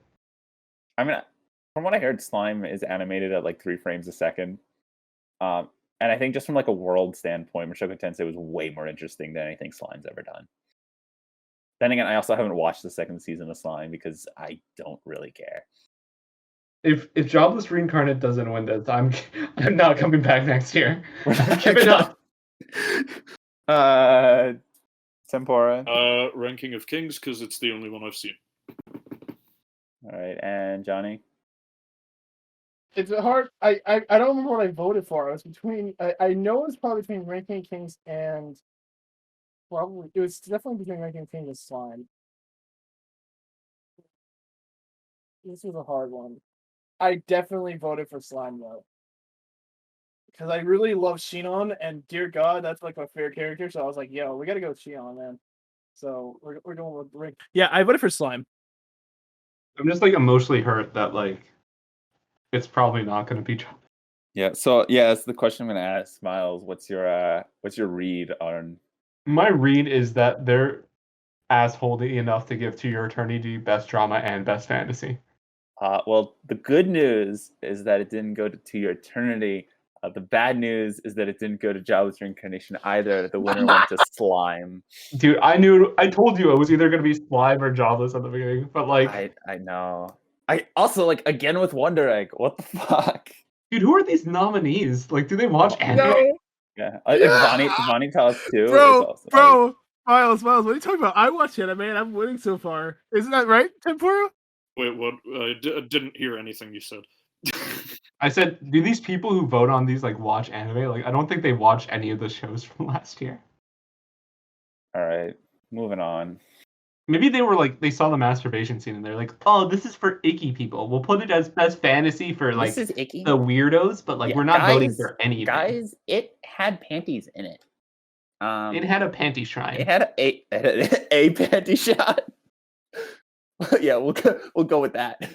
I mean, from what I heard, Slime is animated at like 3 frames a second. And I think just from like a world standpoint, Mushoku Tensei was way more interesting than anything Slime's ever done. Then again, I also haven't watched the second season of Slime because I don't really care. If Jobless Reincarnate doesn't win this, I'm not coming back next year. We're I'm not giving up. Tempora. Ranking of Kings, because it's the only one I've seen. All right, and Johnny. It's hard. I don't remember what I voted for. It was between. I know it was probably between Ranking of Kings and probably it was definitely between Ranking of Kings and Slime. This was a hard one. I definitely voted for Slime though, because I really love Shinon, and dear God, that's like my favorite character. So I was like, yo, we gotta go with Shinon, man. So we're going with Rick. Yeah, I voted for Slime. I'm just like emotionally hurt that like it's probably not going to be. Yeah. So yeah, that's the question I'm going to ask Miles. What's your read on? My read is that they're assholey enough to give To Your Eternity Best Drama and Best Fantasy. Well, the good news is that it didn't go to Your Eternity. The bad news is that it didn't go to Jobless Reincarnation either. The winner went to Slime. Dude, I told you it was either going to be Slime or Jobless at the beginning, but like I know. I also like again with Wonder Egg. What the fuck? Dude, who are these nominees? Like, do they watch anime? No, Yeah, Vonnie Tells too. bro, Miles, what are you talking about? I watch anime and I'm winning so far. Isn't that right, Tempura? Wait, what? I didn't hear anything you said. I said, do these people who vote on these like watch anime? Like, I don't think they watch any of the shows from last year. All right, moving on. Maybe they were like, they saw the masturbation scene and they're like, oh, this is for icky people. We'll put it as best fantasy for like This is icky. the weirdos, but like Yeah, we're not voting guys- for anything. Guys, it had panties in it. It had a panty shrine. It had a panty shot. Yeah, we'll go with that.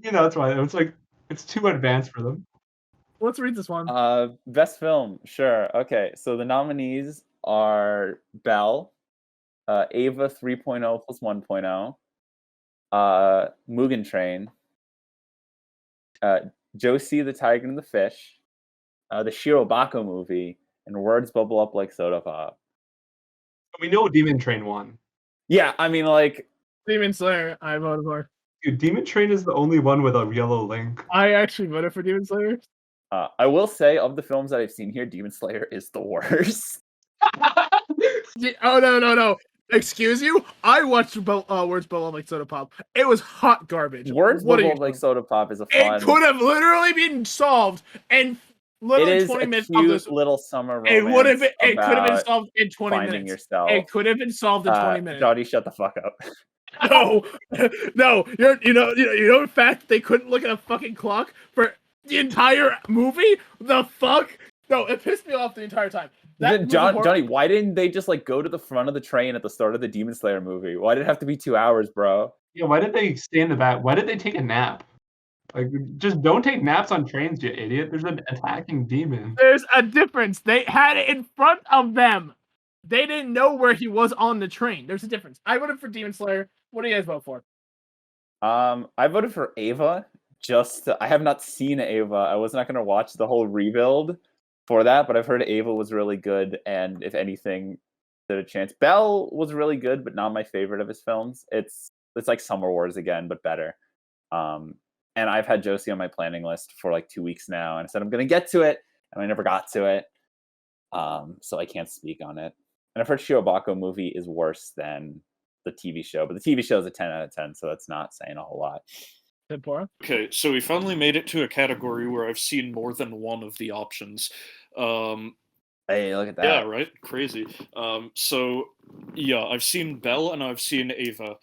You know, that's why it's like it's too advanced for them. Let's read this one. Best film, sure. Okay, so the nominees are Belle, Ava 3.0 plus 1.0, Mugen Train, Josie the Tiger and the Fish, the Shirobako movie, and Words Bubble Up Like Soda Pop. We know Demon Train won. Yeah, I mean, like, Demon Slayer, I voted for. Dude, Demon Train is the only one with a yellow link. I actually voted for Demon Slayer. I will say, of the films that I've seen here, Demon Slayer is the worst. Oh no! Excuse you? I watched Words Bubble Up Like Soda Pop. It was hot garbage. Words What are Bubble you Up Like doing? Soda Pop is a fun. It could have literally been solved in It literally is 20 a minutes of cute this. little summer romance. It would have. It could have been about solved in 20 finding minutes. yourself. It could have been solved in 20 minutes. Jody, shut the fuck up. No, no. You know the fact they couldn't look at a fucking clock for the entire movie. The fuck? No, it pissed me off the entire time. Johnny, why didn't they just like go to the front of the train at the start of the Demon Slayer movie? Why did it have to be 2 hours, bro? Yeah, why did they stay in the back? Why did they take a nap? Like, just don't take naps on trains, you idiot. There's an attacking demon. There's a difference. They had it in front of them. They didn't know where he was on the train. There's a difference. I voted for Demon Slayer. What do you guys vote for? I voted for Ava. I have not seen Ava. I was not going to watch the whole rebuild for that, but I've heard Ava was really good, and if anything, stood a chance. Belle was really good, but not my favorite of his films. It's like Summer Wars again, but better. And I've had Josie on my planning list for like 2 weeks now, and I said I'm going to get to it, and I never got to it. So I can't speak on it. And I've heard Shirobako movie is worse than the TV show, but the TV show is a 10 out of 10, so that's not saying a whole lot. Tempora? Okay, so we finally made it to a category where I've seen more than one of the options. Hey, look at that. Yeah, right? Crazy. So, yeah, I've seen Belle and I've seen Ava.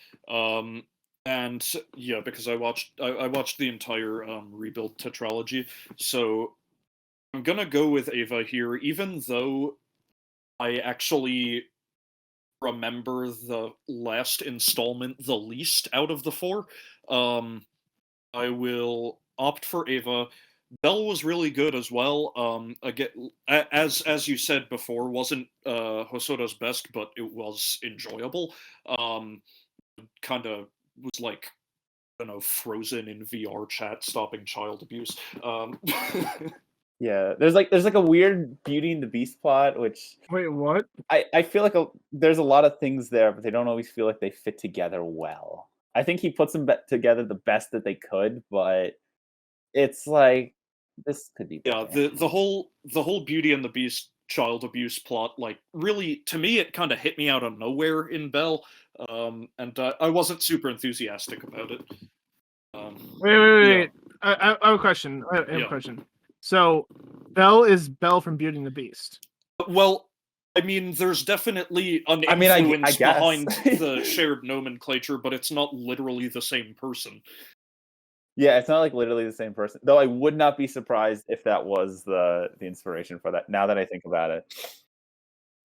And, yeah, because I watched the entire Rebuild tetralogy, so I'm gonna go with Ava here, even though I actually remember the last installment the least out of the four. I will opt for Ava. Belle was really good as well. Again, as you said before, wasn't Hosoda's best, but it was enjoyable. Kind of was like, I don't know, Frozen in VR chat, stopping child abuse. Yeah, there's like a weird Beauty and the Beast plot, which Wait, what? I feel like there's a lot of things there, but they don't always feel like they fit together well. I think he puts them together the best that they could, but it's like this could be Yeah, better. the whole Beauty and the Beast child abuse plot, like, really, to me, it kind of hit me out of nowhere in Belle, and I wasn't super enthusiastic about it. Wait. I have a question. I have a Yeah. question. So, Belle is Belle from Beauty and the Beast. Well, I mean, there's definitely an I mean, I influence guess. behind the shared nomenclature, but it's not literally the same person. Yeah, it's not like literally the same person. Though I would not be surprised if that was the inspiration for that. Now that I think about it.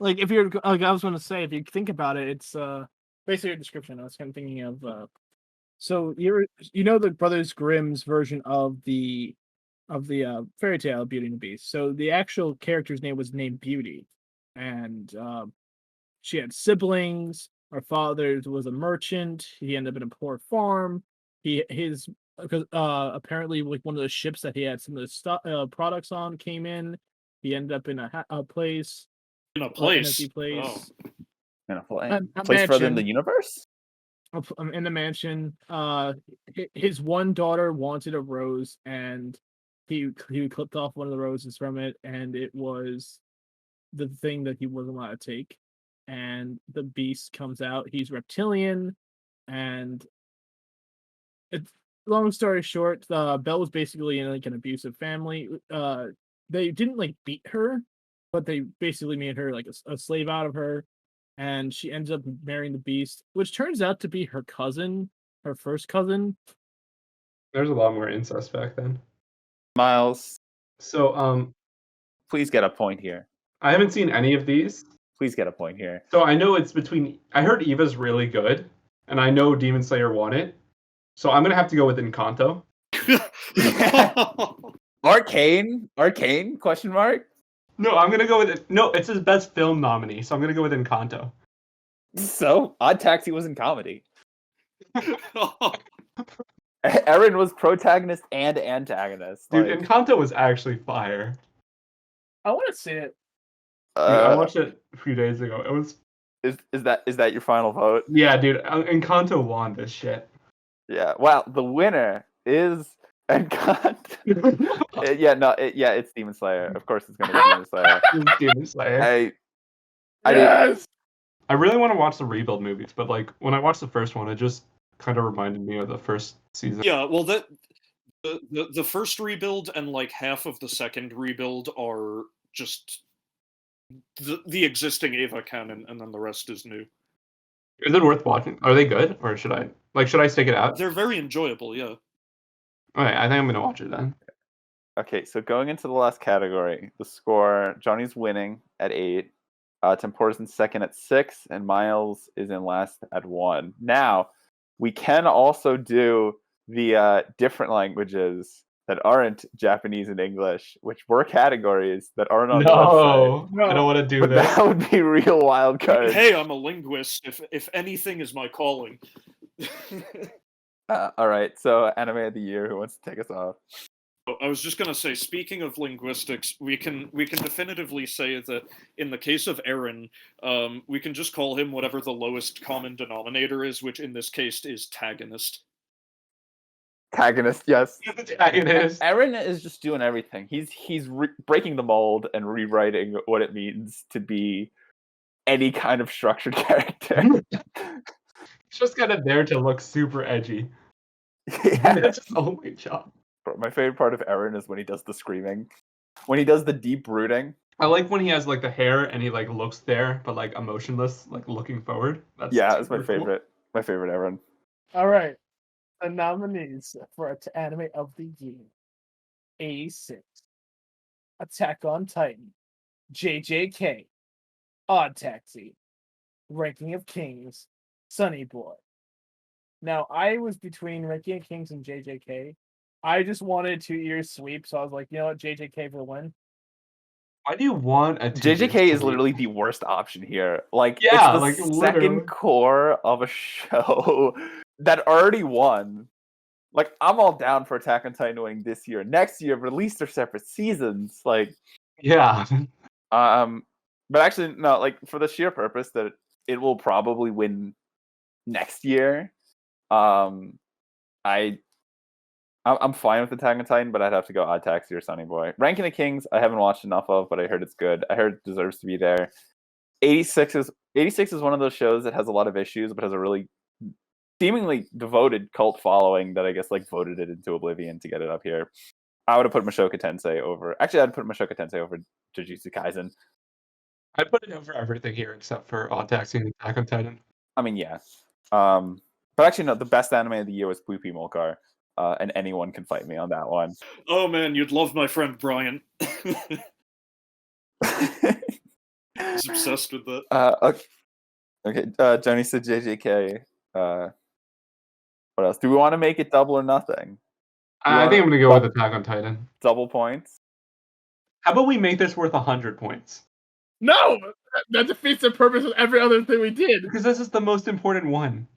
Like, if you're like, I was going to say, if you think about it, it's basically your description. I was kind of thinking of so you know the Brothers Grimm's version of the fairy tale Beauty and the Beast. So the actual character's name was named Beauty, and she had siblings. Her father was a merchant. He ended up in a poor farm. His because apparently, like, one of the ships that he had some of the stuff products on came in. He ended up in a place, In a an place. empty place, In a a place further in mansion. the universe? In the mansion. His one daughter wanted a rose, and he clipped off one of the roses from it, and it was the thing that he wasn't allowed to take. And the beast comes out. He's reptilian, and it's long story short. Belle was basically in like an abusive family. They didn't like beat her, but they basically made her like a slave out of her, and she ends up marrying the beast, which turns out to be her cousin, her first cousin. There's a lot more incest back then. Miles, So please get a point here. I haven't seen any of these. Please get a point here. So I know it's between. I heard Eva's really good, and I know Demon Slayer won it. So I'm gonna have to go with Encanto. Arcane? Question mark. No, I'm gonna go with it. No, it's his best film nominee, so I'm gonna go with Encanto. So Odd Taxi was in comedy. Eren was protagonist and antagonist. Dude, Like, Encanto was actually fire. I want to see it. Dude, I watched it a few days ago. It was. Is that your final vote? Yeah, dude, Encanto won this shit. Yeah. Wow. The winner is Encanto. It's Demon Slayer. Of course, it's gonna be Demon Slayer. Demon Slayer. I really want to watch the rebuild movies, but like when I watched the first one, it just kind of reminded me of the first season. Yeah, well, the first rebuild and like half of the second rebuild are just the existing Eva canon, and then the rest is new. Is it worth watching? Are they good, or should I stick it out? They're very enjoyable, yeah. Okay, I think I'm gonna watch it then. Okay, so going into the last category, the score: Johnny's winning at 8, Tempora's in second at 6, and Miles is in last at 1. Now, we can also do the different languages that aren't Japanese and English, which were categories that aren't on the website. No, I don't want to do But this. that would be real wild cards. Hey, I'm a linguist. If anything is my calling. All right, so anime of the year. Who wants to take us off? I was just gonna say, speaking of linguistics, we can definitively say that in the case of Eren, we can just call him whatever the lowest common denominator is, which in this case is tagonist. Tagonist, yes. Tagonist. Eren is just doing everything. He's breaking the mold and rewriting what it means to be any kind of structured character. He's just kind of there to look super edgy. Yeah. That's his only job. My favorite part of Eren is when he does the screaming. When he does the deep brooding. I like when he has like the hair and he like looks there, but like emotionless, like looking forward. That's my cool. favorite. My favorite Eren. All right. The nominees for anime of the year: A6, Attack on Titan, JJK, Odd Taxi, Ranking of Kings, Sunny Boy. Now, I was between Ranking of Kings and JJK. I just wanted 2 years sweep, so I was like, you know what, JJK for the win. Why do you want a JJK is literally the worst option here. Like, Yeah, it's the like, second literally. core of a show that already won. like I'm all down for Attack on Titan winning this year. Next year, release their separate seasons. Like, Yeah. but actually, no. Like for the sheer purpose that it will probably win next year. I'm fine with Attack on Titan, but I'd have to go Odd Taxi or Sunny Boy. Ranking of Kings, I haven't watched enough of, but I heard it's good. I heard it deserves to be there. 86 is one of those shows that has a lot of issues, but has a really seemingly devoted cult following that I guess like voted it into oblivion to get it up here. I would have put Mushoku Tensei over. Actually, I'd put Mushoku Tensei over Jujutsu Kaisen. I'd put it over everything here except for Odd Taxi and Attack on Titan. I mean, yeah. But actually, no. The best anime of the year was Pupi Molcar, and anyone can fight me on that one. Oh man, you'd love my friend Brian. He's obsessed with that. Okay. Johnny said JJK. What else? Do we want to make it double or nothing? I think I'm gonna go with Attack on Titan. Double points. How about we make this worth 100 points? No, that defeats the purpose of every other thing we did. Because this is the most important one.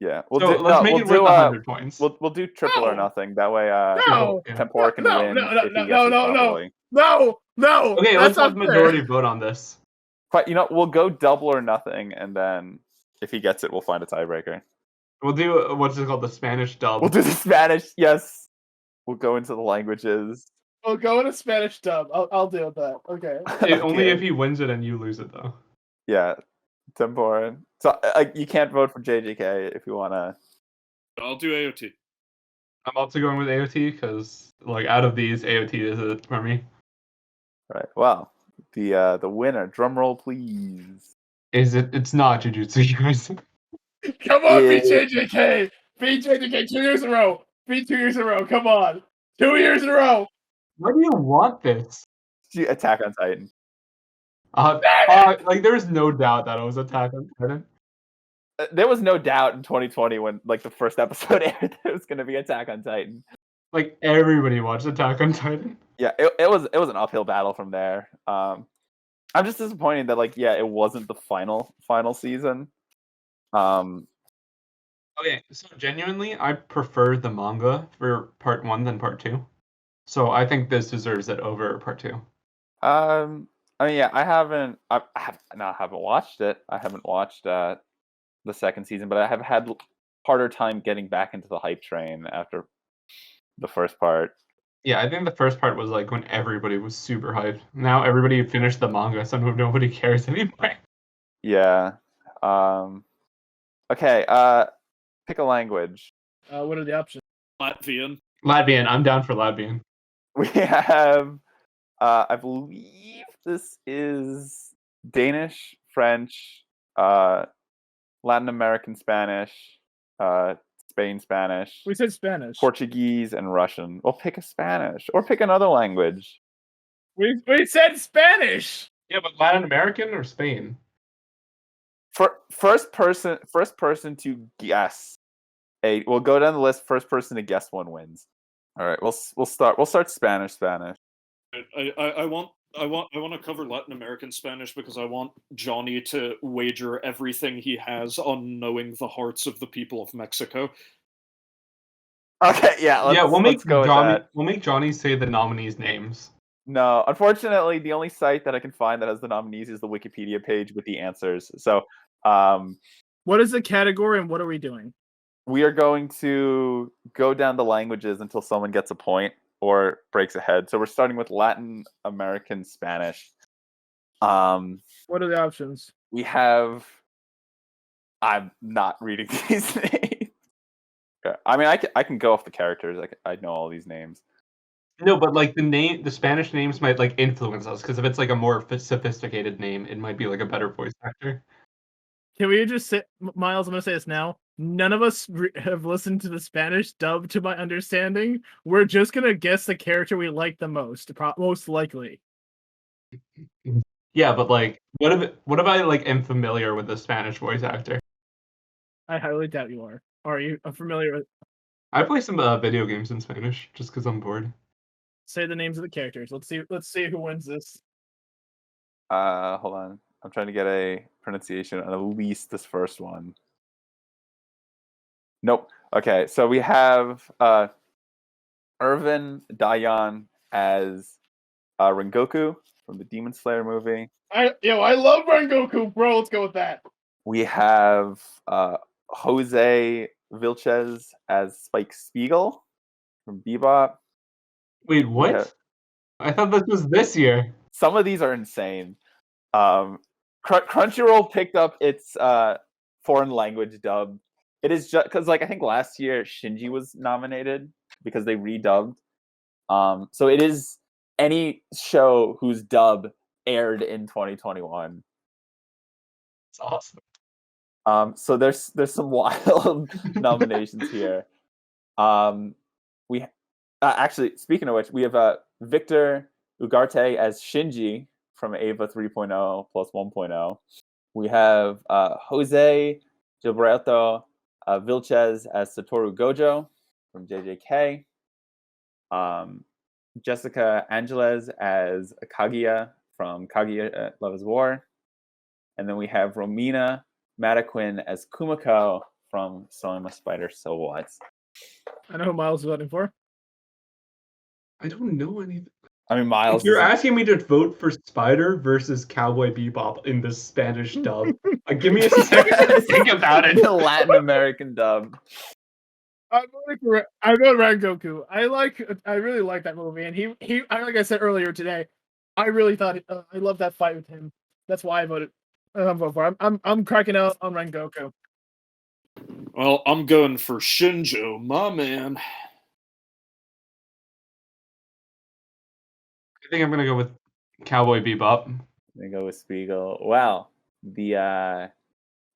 Yeah. Let's make it worth 100 points. We'll do triple or nothing. That way, No. Tempora can win if he gets it properly. No. Okay, let's have majority vote on this. But we'll go double or nothing, and then if he gets it, we'll find a tiebreaker. We'll do what's it called, the Spanish dub. We'll do the Spanish. Yes. We'll go into the languages. We'll go in a Spanish dub. I'll deal with that. Okay. Only if he wins it and you lose it, though. Yeah, Tempora. So you can't vote for JJK if you wanna. I'll do AOT. I'm also going with AOT because, like, out of these, AOT is it for me. Right. Well, the winner. Drum roll, please. Is it? It's not Jujutsu Kaisen. Come on, BJJK! BJJK 2 years in a row! Beat 2 years in a row, come on! 2 years in a row! Why do you want this? Attack on Titan. Like, there's no doubt that it was Attack on Titan. There was no doubt in 2020 when like the first episode aired that it was going to be Attack on Titan. Like, everybody watched Attack on Titan. Yeah, it was an uphill battle from there. I'm just disappointed that it wasn't the final season. Okay, so genuinely, I prefer the manga for part 1 than part 2. So I think this deserves it over part 2. I mean, yeah, I haven't watched it. I haven't watched the second season, but I have had harder time getting back into the hype train after the first part. Yeah, I think the first part was like when everybody was super hyped. Now everybody finished the manga, so nobody cares anymore. Yeah. Okay. Pick a language. What are the options? Latvian. Latvian. I'm down for Latvian. We have, I believe this is Danish, French, Latin American Spanish, Spain Spanish. We said Spanish. Portuguese and Russian. Well, pick a Spanish or pick another language. We said Spanish. Yeah, but Latin American or Spain? For first person to guess. We'll go down the list. First person to guess one wins. All right, we'll start Spanish. I want to cover Latin American Spanish because I want Johnny to wager everything he has on knowing the hearts of the people of Mexico. Okay, yeah. We'll make Johnny. Johnny say the nominees' names. No, unfortunately, the only site that I can find that has the nominees is the Wikipedia page with the answers. So, what is the category and what are we doing? We are going to go down the languages until someone gets a point or breaks ahead. So we're starting with Latin American Spanish. What are the options? We have. I'm not reading these names. I mean, I can go off the characters. I know all these names. No, but like the Spanish names might like influence us because if it's like a more sophisticated name, it might be like a better voice actor. Can we just say, Miles? I'm gonna say this now. None of us have listened to the Spanish dub, to my understanding. We're just gonna guess the character we like the most, most likely. Yeah, but like, what if I like am familiar with the Spanish voice actor? I highly doubt you are. Are you familiar with? I play some video games in Spanish just because I'm bored. Say the names of the characters. Let's see who wins this. Hold on. I'm trying to get a pronunciation on at least this first one. Nope. Okay, so we have Irvin Dayan as Rengoku from the Demon Slayer movie. I love Rengoku, bro. Let's go with that. We have Jose Vilches as Spike Spiegel from Bebop. Wait, what? have- I thought this was this year. Some of these are insane. Crunchyroll picked up its foreign language dub. It is just because, like, I think last year Shinji was nominated because they redubbed. So it is any show whose dub aired in 2021. It's awesome. So there's some wild nominations here. We actually, speaking of which, we have Victor Ugarte as Shinji from Ava 3.0 plus 1.0. We have Jose Gilberto Vilches as Satoru Gojo from JJK. Jessica Angeles as Kaguya from Kaguya Love is War. And then we have Romina Mataquin as Kumiko from So I'm a Spider, So What? I know who Miles is voting for. I don't know anything. I mean, Miles. If you're is- asking me to vote for Spider versus Cowboy Bebop in the Spanish dub, give me a second to think about it. The Latin American dub. I voted Rengoku. I really like that movie, and he like I said earlier today, I really thought I love that fight with him. That's why I voted. I'm voting for. I'm cracking out on Rengoku. Well, I'm going for Shinjo, my man. I think I'm gonna go with Cowboy Bebop. I'm gonna go with Spiegel. Wow, the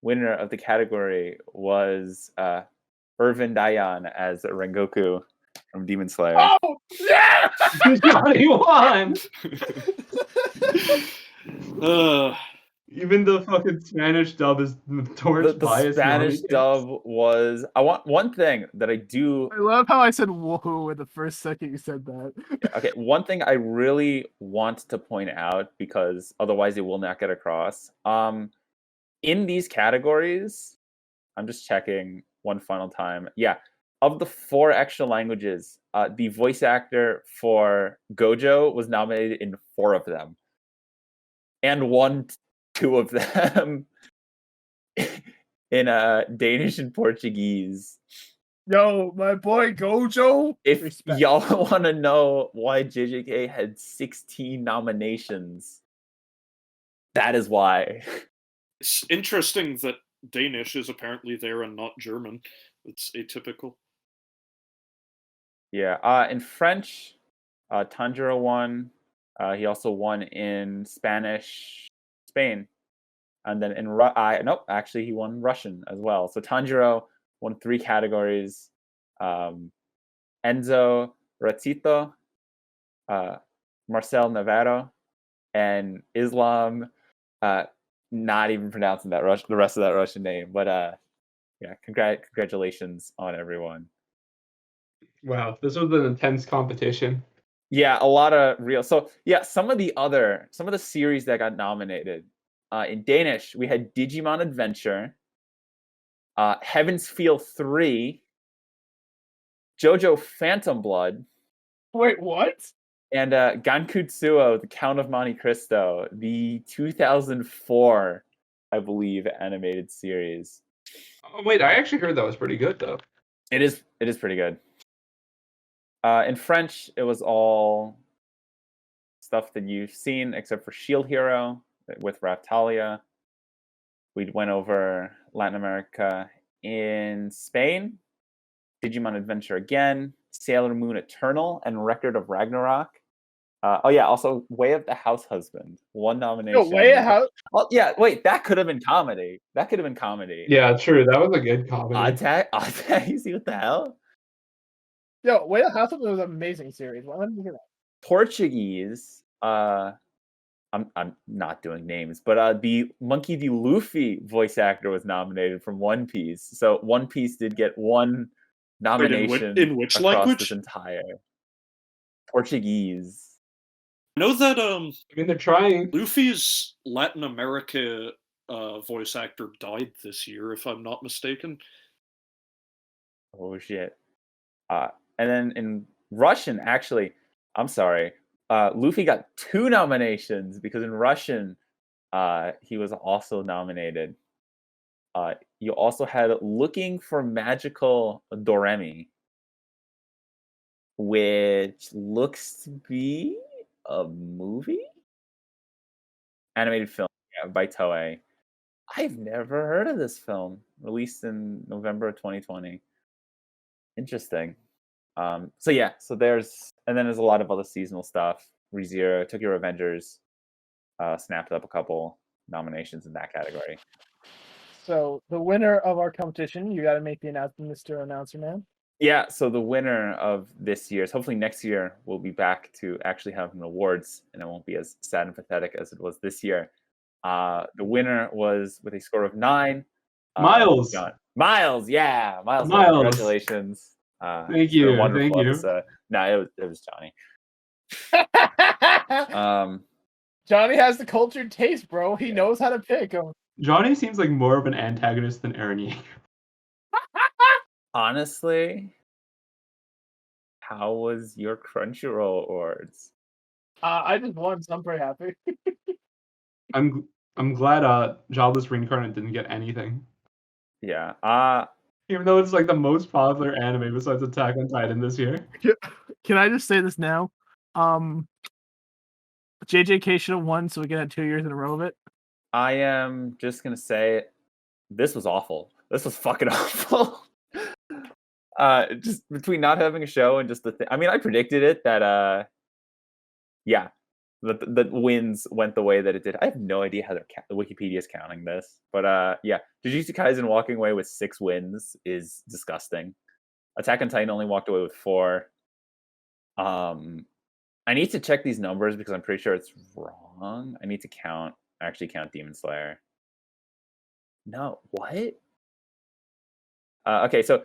winner of the category was Irvin Dayan as Rengoku from Demon Slayer. Oh yeah! Johnny won. Uh, Even the fucking Spanish dub is towards The bias. Spanish dub was. I want one thing that I do. I love how I said "whoa" in the first second you said that. Okay, one thing I really want to point out because otherwise it will not get across. In these categories, I'm just checking one final time. Yeah, of the 4 extra languages, the voice actor for Gojo was nominated in 4 of them, and won 2 of them in Danish and Portuguese. Yo, my boy Gojo. If Respect. y'all want to know why JJK had 16 nominations, that is why. it's interesting that Danish is apparently there and not German. It's atypical. Yeah. In French, Tanjiro won. He also won in Spanish, Spain, and then in nope, actually he won Russian as well. So Tanjiro won 3 categories. Enzo Ratito, Marcel Navarro, and Islam. Not even pronouncing the rest of that Russian name, but yeah, congratulations on everyone. Wow, this was an intense competition. Yeah, a lot of real. So yeah, some of the series that got nominated. In Danish, we had Digimon Adventure, Heaven's Feel 3, JoJo Phantom Blood, Wait, what? and Gankutsuo, The Count of Monte Cristo, the 2004, I believe, animated series. Oh, wait, I actually heard that was pretty good though. It is pretty good. In French, it was all stuff that you've seen, except for Shield Hero with Raptalia. We went over Latin America. In Spain, Digimon Adventure again, Sailor Moon Eternal, and Record of Ragnarok. Oh yeah, also Way of the House Husband, 1 nomination. Yo, Way of House. Oh yeah, wait, that could have been comedy. Yeah, true. That was a good comedy. You see what the hell? Yo, Way of House was an amazing series. Why didn't you hear that? Portuguese. I'm not doing names, but the Monkey D. Luffy voice actor was nominated from One Piece. So One Piece did get 1 nomination. in which across language? This entire Portuguese. I know that I mean, they're trying. Luffy's Latin America voice actor died this year, if I'm not mistaken. Oh shit. And then in Russian, actually, I'm sorry. Luffy got 2 nominations because in Russian, he was also nominated. You also had Looking for Magical Doremi, which looks to be a movie? Animated film, yeah, by Toei. I've never heard of this film. Released in November of 2020. Interesting. So yeah, so there's and then there's a lot of other seasonal stuff. ReZero, Tokyo Revengers, snapped up a couple nominations in that category. So the winner of our competition, you got to make the announcement, Mr. Announcer Man. Yeah, so the winner of this year's, hopefully next year, we'll be back to actually having awards, and it won't be as sad and pathetic as it was this year. The winner was with a score of 9. Miles. Miles, yeah, Miles. Miles. Congratulations. Thank It's been a you. wonderful Thank you. episode. No, it was Johnny. Johnny has the cultured taste, bro. He knows how to pick him. Johnny seems like more of an antagonist than Ernie. Honestly, how was your Crunchyroll awards? I just won, so I'm pretty happy. I'm glad Jobless Reincarnate didn't get anything. Yeah. Even though it's like the most popular anime besides Attack on Titan this year. Can I just say this now? JJK should have won, so we can have 2 years in a row of it. I am just gonna say this was awful. This was fucking awful. Just between not having a show and just the thing. I mean, I predicted it that yeah, the wins went the way that it did. I have no idea how the Wikipedia is counting this, but yeah, Jujutsu Kaisen walking away with 6 wins is disgusting. Attack on Titan only walked away with 4. I need to check these numbers because I'm pretty sure it's wrong. I need to actually count Demon Slayer. No, what? Okay, so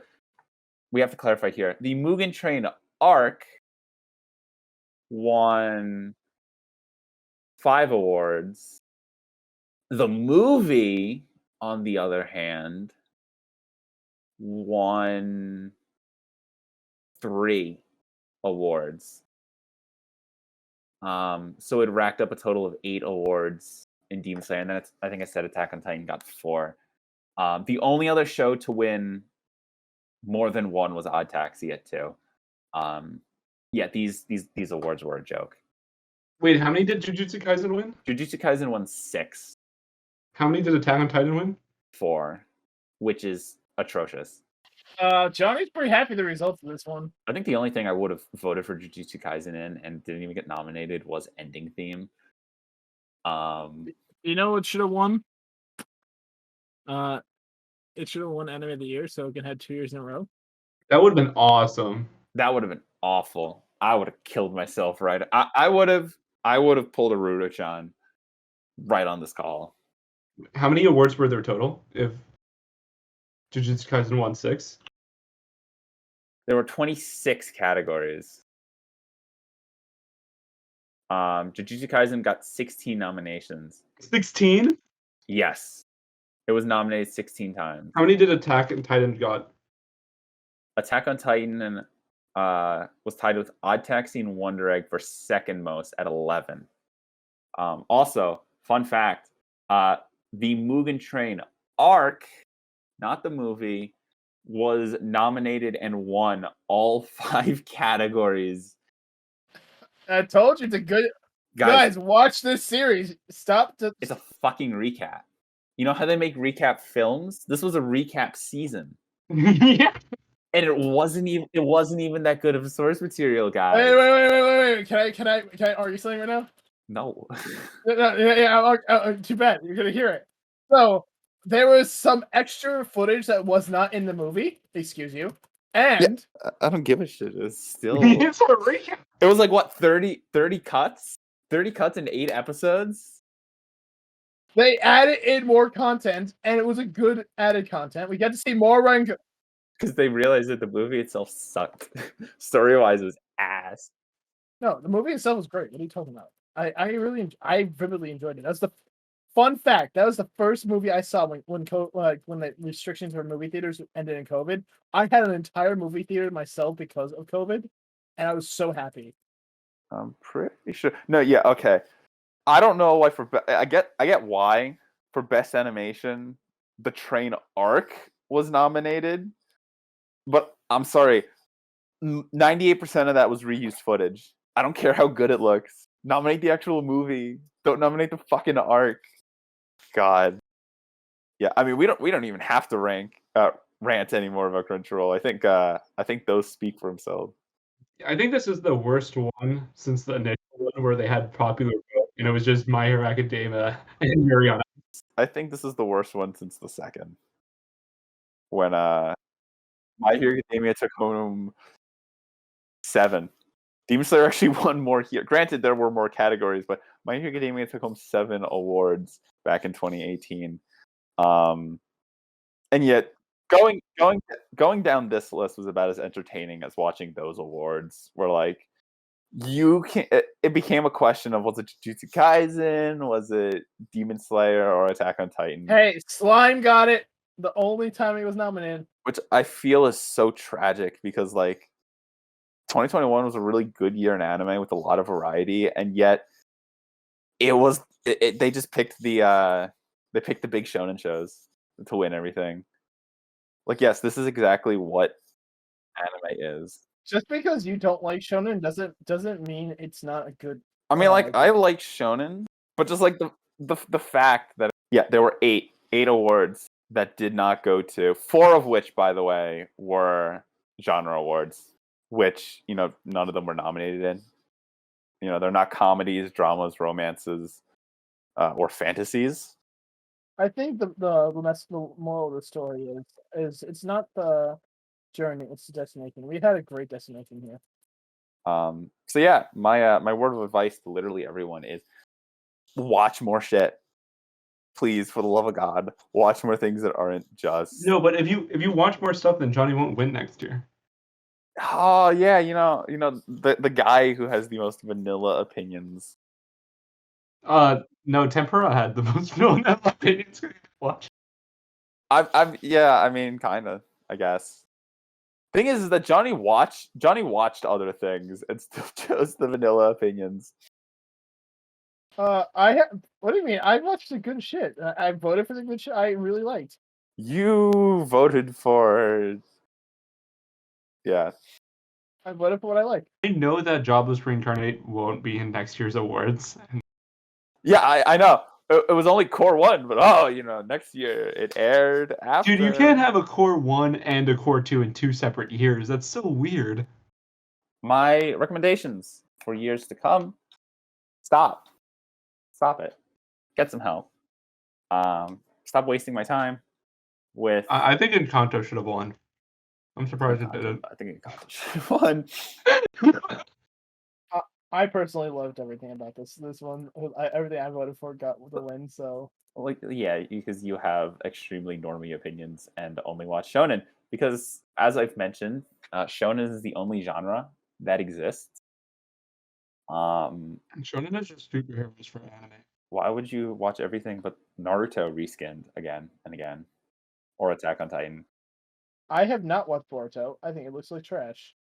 we have to clarify here. The Mugen Train arc won 5 awards. The movie, on the other hand, won 3 awards. So it racked up a total of 8 awards in Demon Slayer, and then I think I said Attack on Titan got 4. The only other show to win more than 1 was Odd Taxi at 2. Yeah, these awards were a joke. Wait, how many did Jujutsu Kaisen win? Jujutsu Kaisen won 6. How many did Attack on Titan win? 4, which is atrocious. Johnny's pretty happy with the results of this one. I think the only thing I would have voted for Jujutsu Kaisen in and didn't even get nominated was Ending Theme. You know what should have won? It should have won Anime of the Year, so it can have 2 years in a row. That would have been awesome. That would have been awful. I would have killed myself, right? I would have pulled a Rudo-chan right on this call. How many awards were there total if Jujutsu Kaisen won 6? There were 26 categories. Jujutsu Kaisen got 16 nominations. 16? Yes. It was nominated 16 times. How many did Attack on Titan got? Attack on Titan was tied with Odd Taxi and Wonder Egg for second most at 11. Also, fun fact, the Mugen Train arc, not the movie, was nominated and won all 5 categories. I told you it's a good... Guys, watch this series. Stop to... It's a fucking recap. You know how they make recap films? This was a recap season. Yeah. And it wasn't even that good of a source material, guys. Wait. Can I argue something right now? No. Too bad. You're gonna hear it. So there was some extra footage that was not in the movie. Excuse you. And I don't give a shit. It's still It's a recap. It was like what, 30 cuts? 30 cuts in 8 episodes? They added in more content, and it was a good added content. We got to see more Ryan. Because they realized that the movie itself sucked. Story-wise, it was ass. No, the movie itself was great. What are you talking about? I vividly enjoyed it. That's the Fun fact: that was the first movie I saw when the restrictions for movie theaters ended in COVID. I had an entire movie theater myself because of COVID, and I was so happy. I'm pretty sure. No, yeah, okay. I don't know why I get why for best animation the train arc was nominated, but I'm sorry, 98% of that was reused footage. I don't care how good it looks. Nominate the actual movie. Don't nominate the fucking arc. God. Yeah, I mean we don't even have to rant anymore about Crunchyroll. I think those speak for themselves. I think this is the worst one since the initial one where they had popular vote, and it was just My Hero Academia and Yuri on Ice. I think this is the worst one since the second. When My Hero Academia took home 7. Demon Slayer actually won more here. Granted, there were more categories, but My Hero Academia took home 7 awards back in 2018. And yet, going down this list was about as entertaining as watching those awards. Where like you can, it became a question of was it Jujutsu Kaisen, was it Demon Slayer, or Attack on Titan? Hey, Slime got it. The only time he was nominated. Which I feel is so tragic because like 2021 was a really good year in anime with a lot of variety, and yet they just picked the big shonen shows to win everything. Like, yes, this is exactly what anime is. Just because you don't like shonen doesn't mean it's not a good. I mean, like I like shonen, but just like the fact that there were eight awards that did not go to 4 of which, by the way, were genre awards, which none of them were nominated in. They're not comedies, dramas, romances, or fantasies. I think the moral of the story is it's not the journey, it's the destination. We had a great destination here. So yeah, my word of advice to literally everyone is watch more shit. Please, for the love of God, watch more things that aren't just. No, but if you watch more stuff, then Johnny won't win next year. Oh yeah, the guy who has the most vanilla opinions. No, Tempura had the most known opinions. Watch. I mean, kind of, I guess. Thing is that Johnny watched other things and still chose the vanilla opinions. What do you mean? I watched the good shit. I voted for the good shit I really liked. You voted for. Yeah. I voted for what I liked. I know that Jobless Reincarnate won't be in next year's awards. Yeah, I know. It was only Core 1, but next year it aired after. Dude, you can't have a Core 1 and a Core 2 in 2 separate years. That's so weird. My recommendations for years to come: stop it, get some help. Stop wasting my time with. I think Encanto should have won. I'm surprised it didn't. I think Encanto should have won. I personally loved everything about this one. Everything I voted for got the win. So because you have extremely normie opinions and only watch shonen. Because as I've mentioned, shonen is the only genre that exists. And shonen is just superheroes for anime. Why would you watch everything but Naruto reskinned again and again, or Attack on Titan? I have not watched Boruto. I think it looks like trash.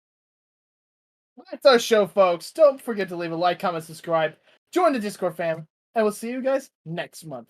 That's our show, folks. Don't forget to leave a like, comment, subscribe, join the Discord fam, and we'll see you guys next month.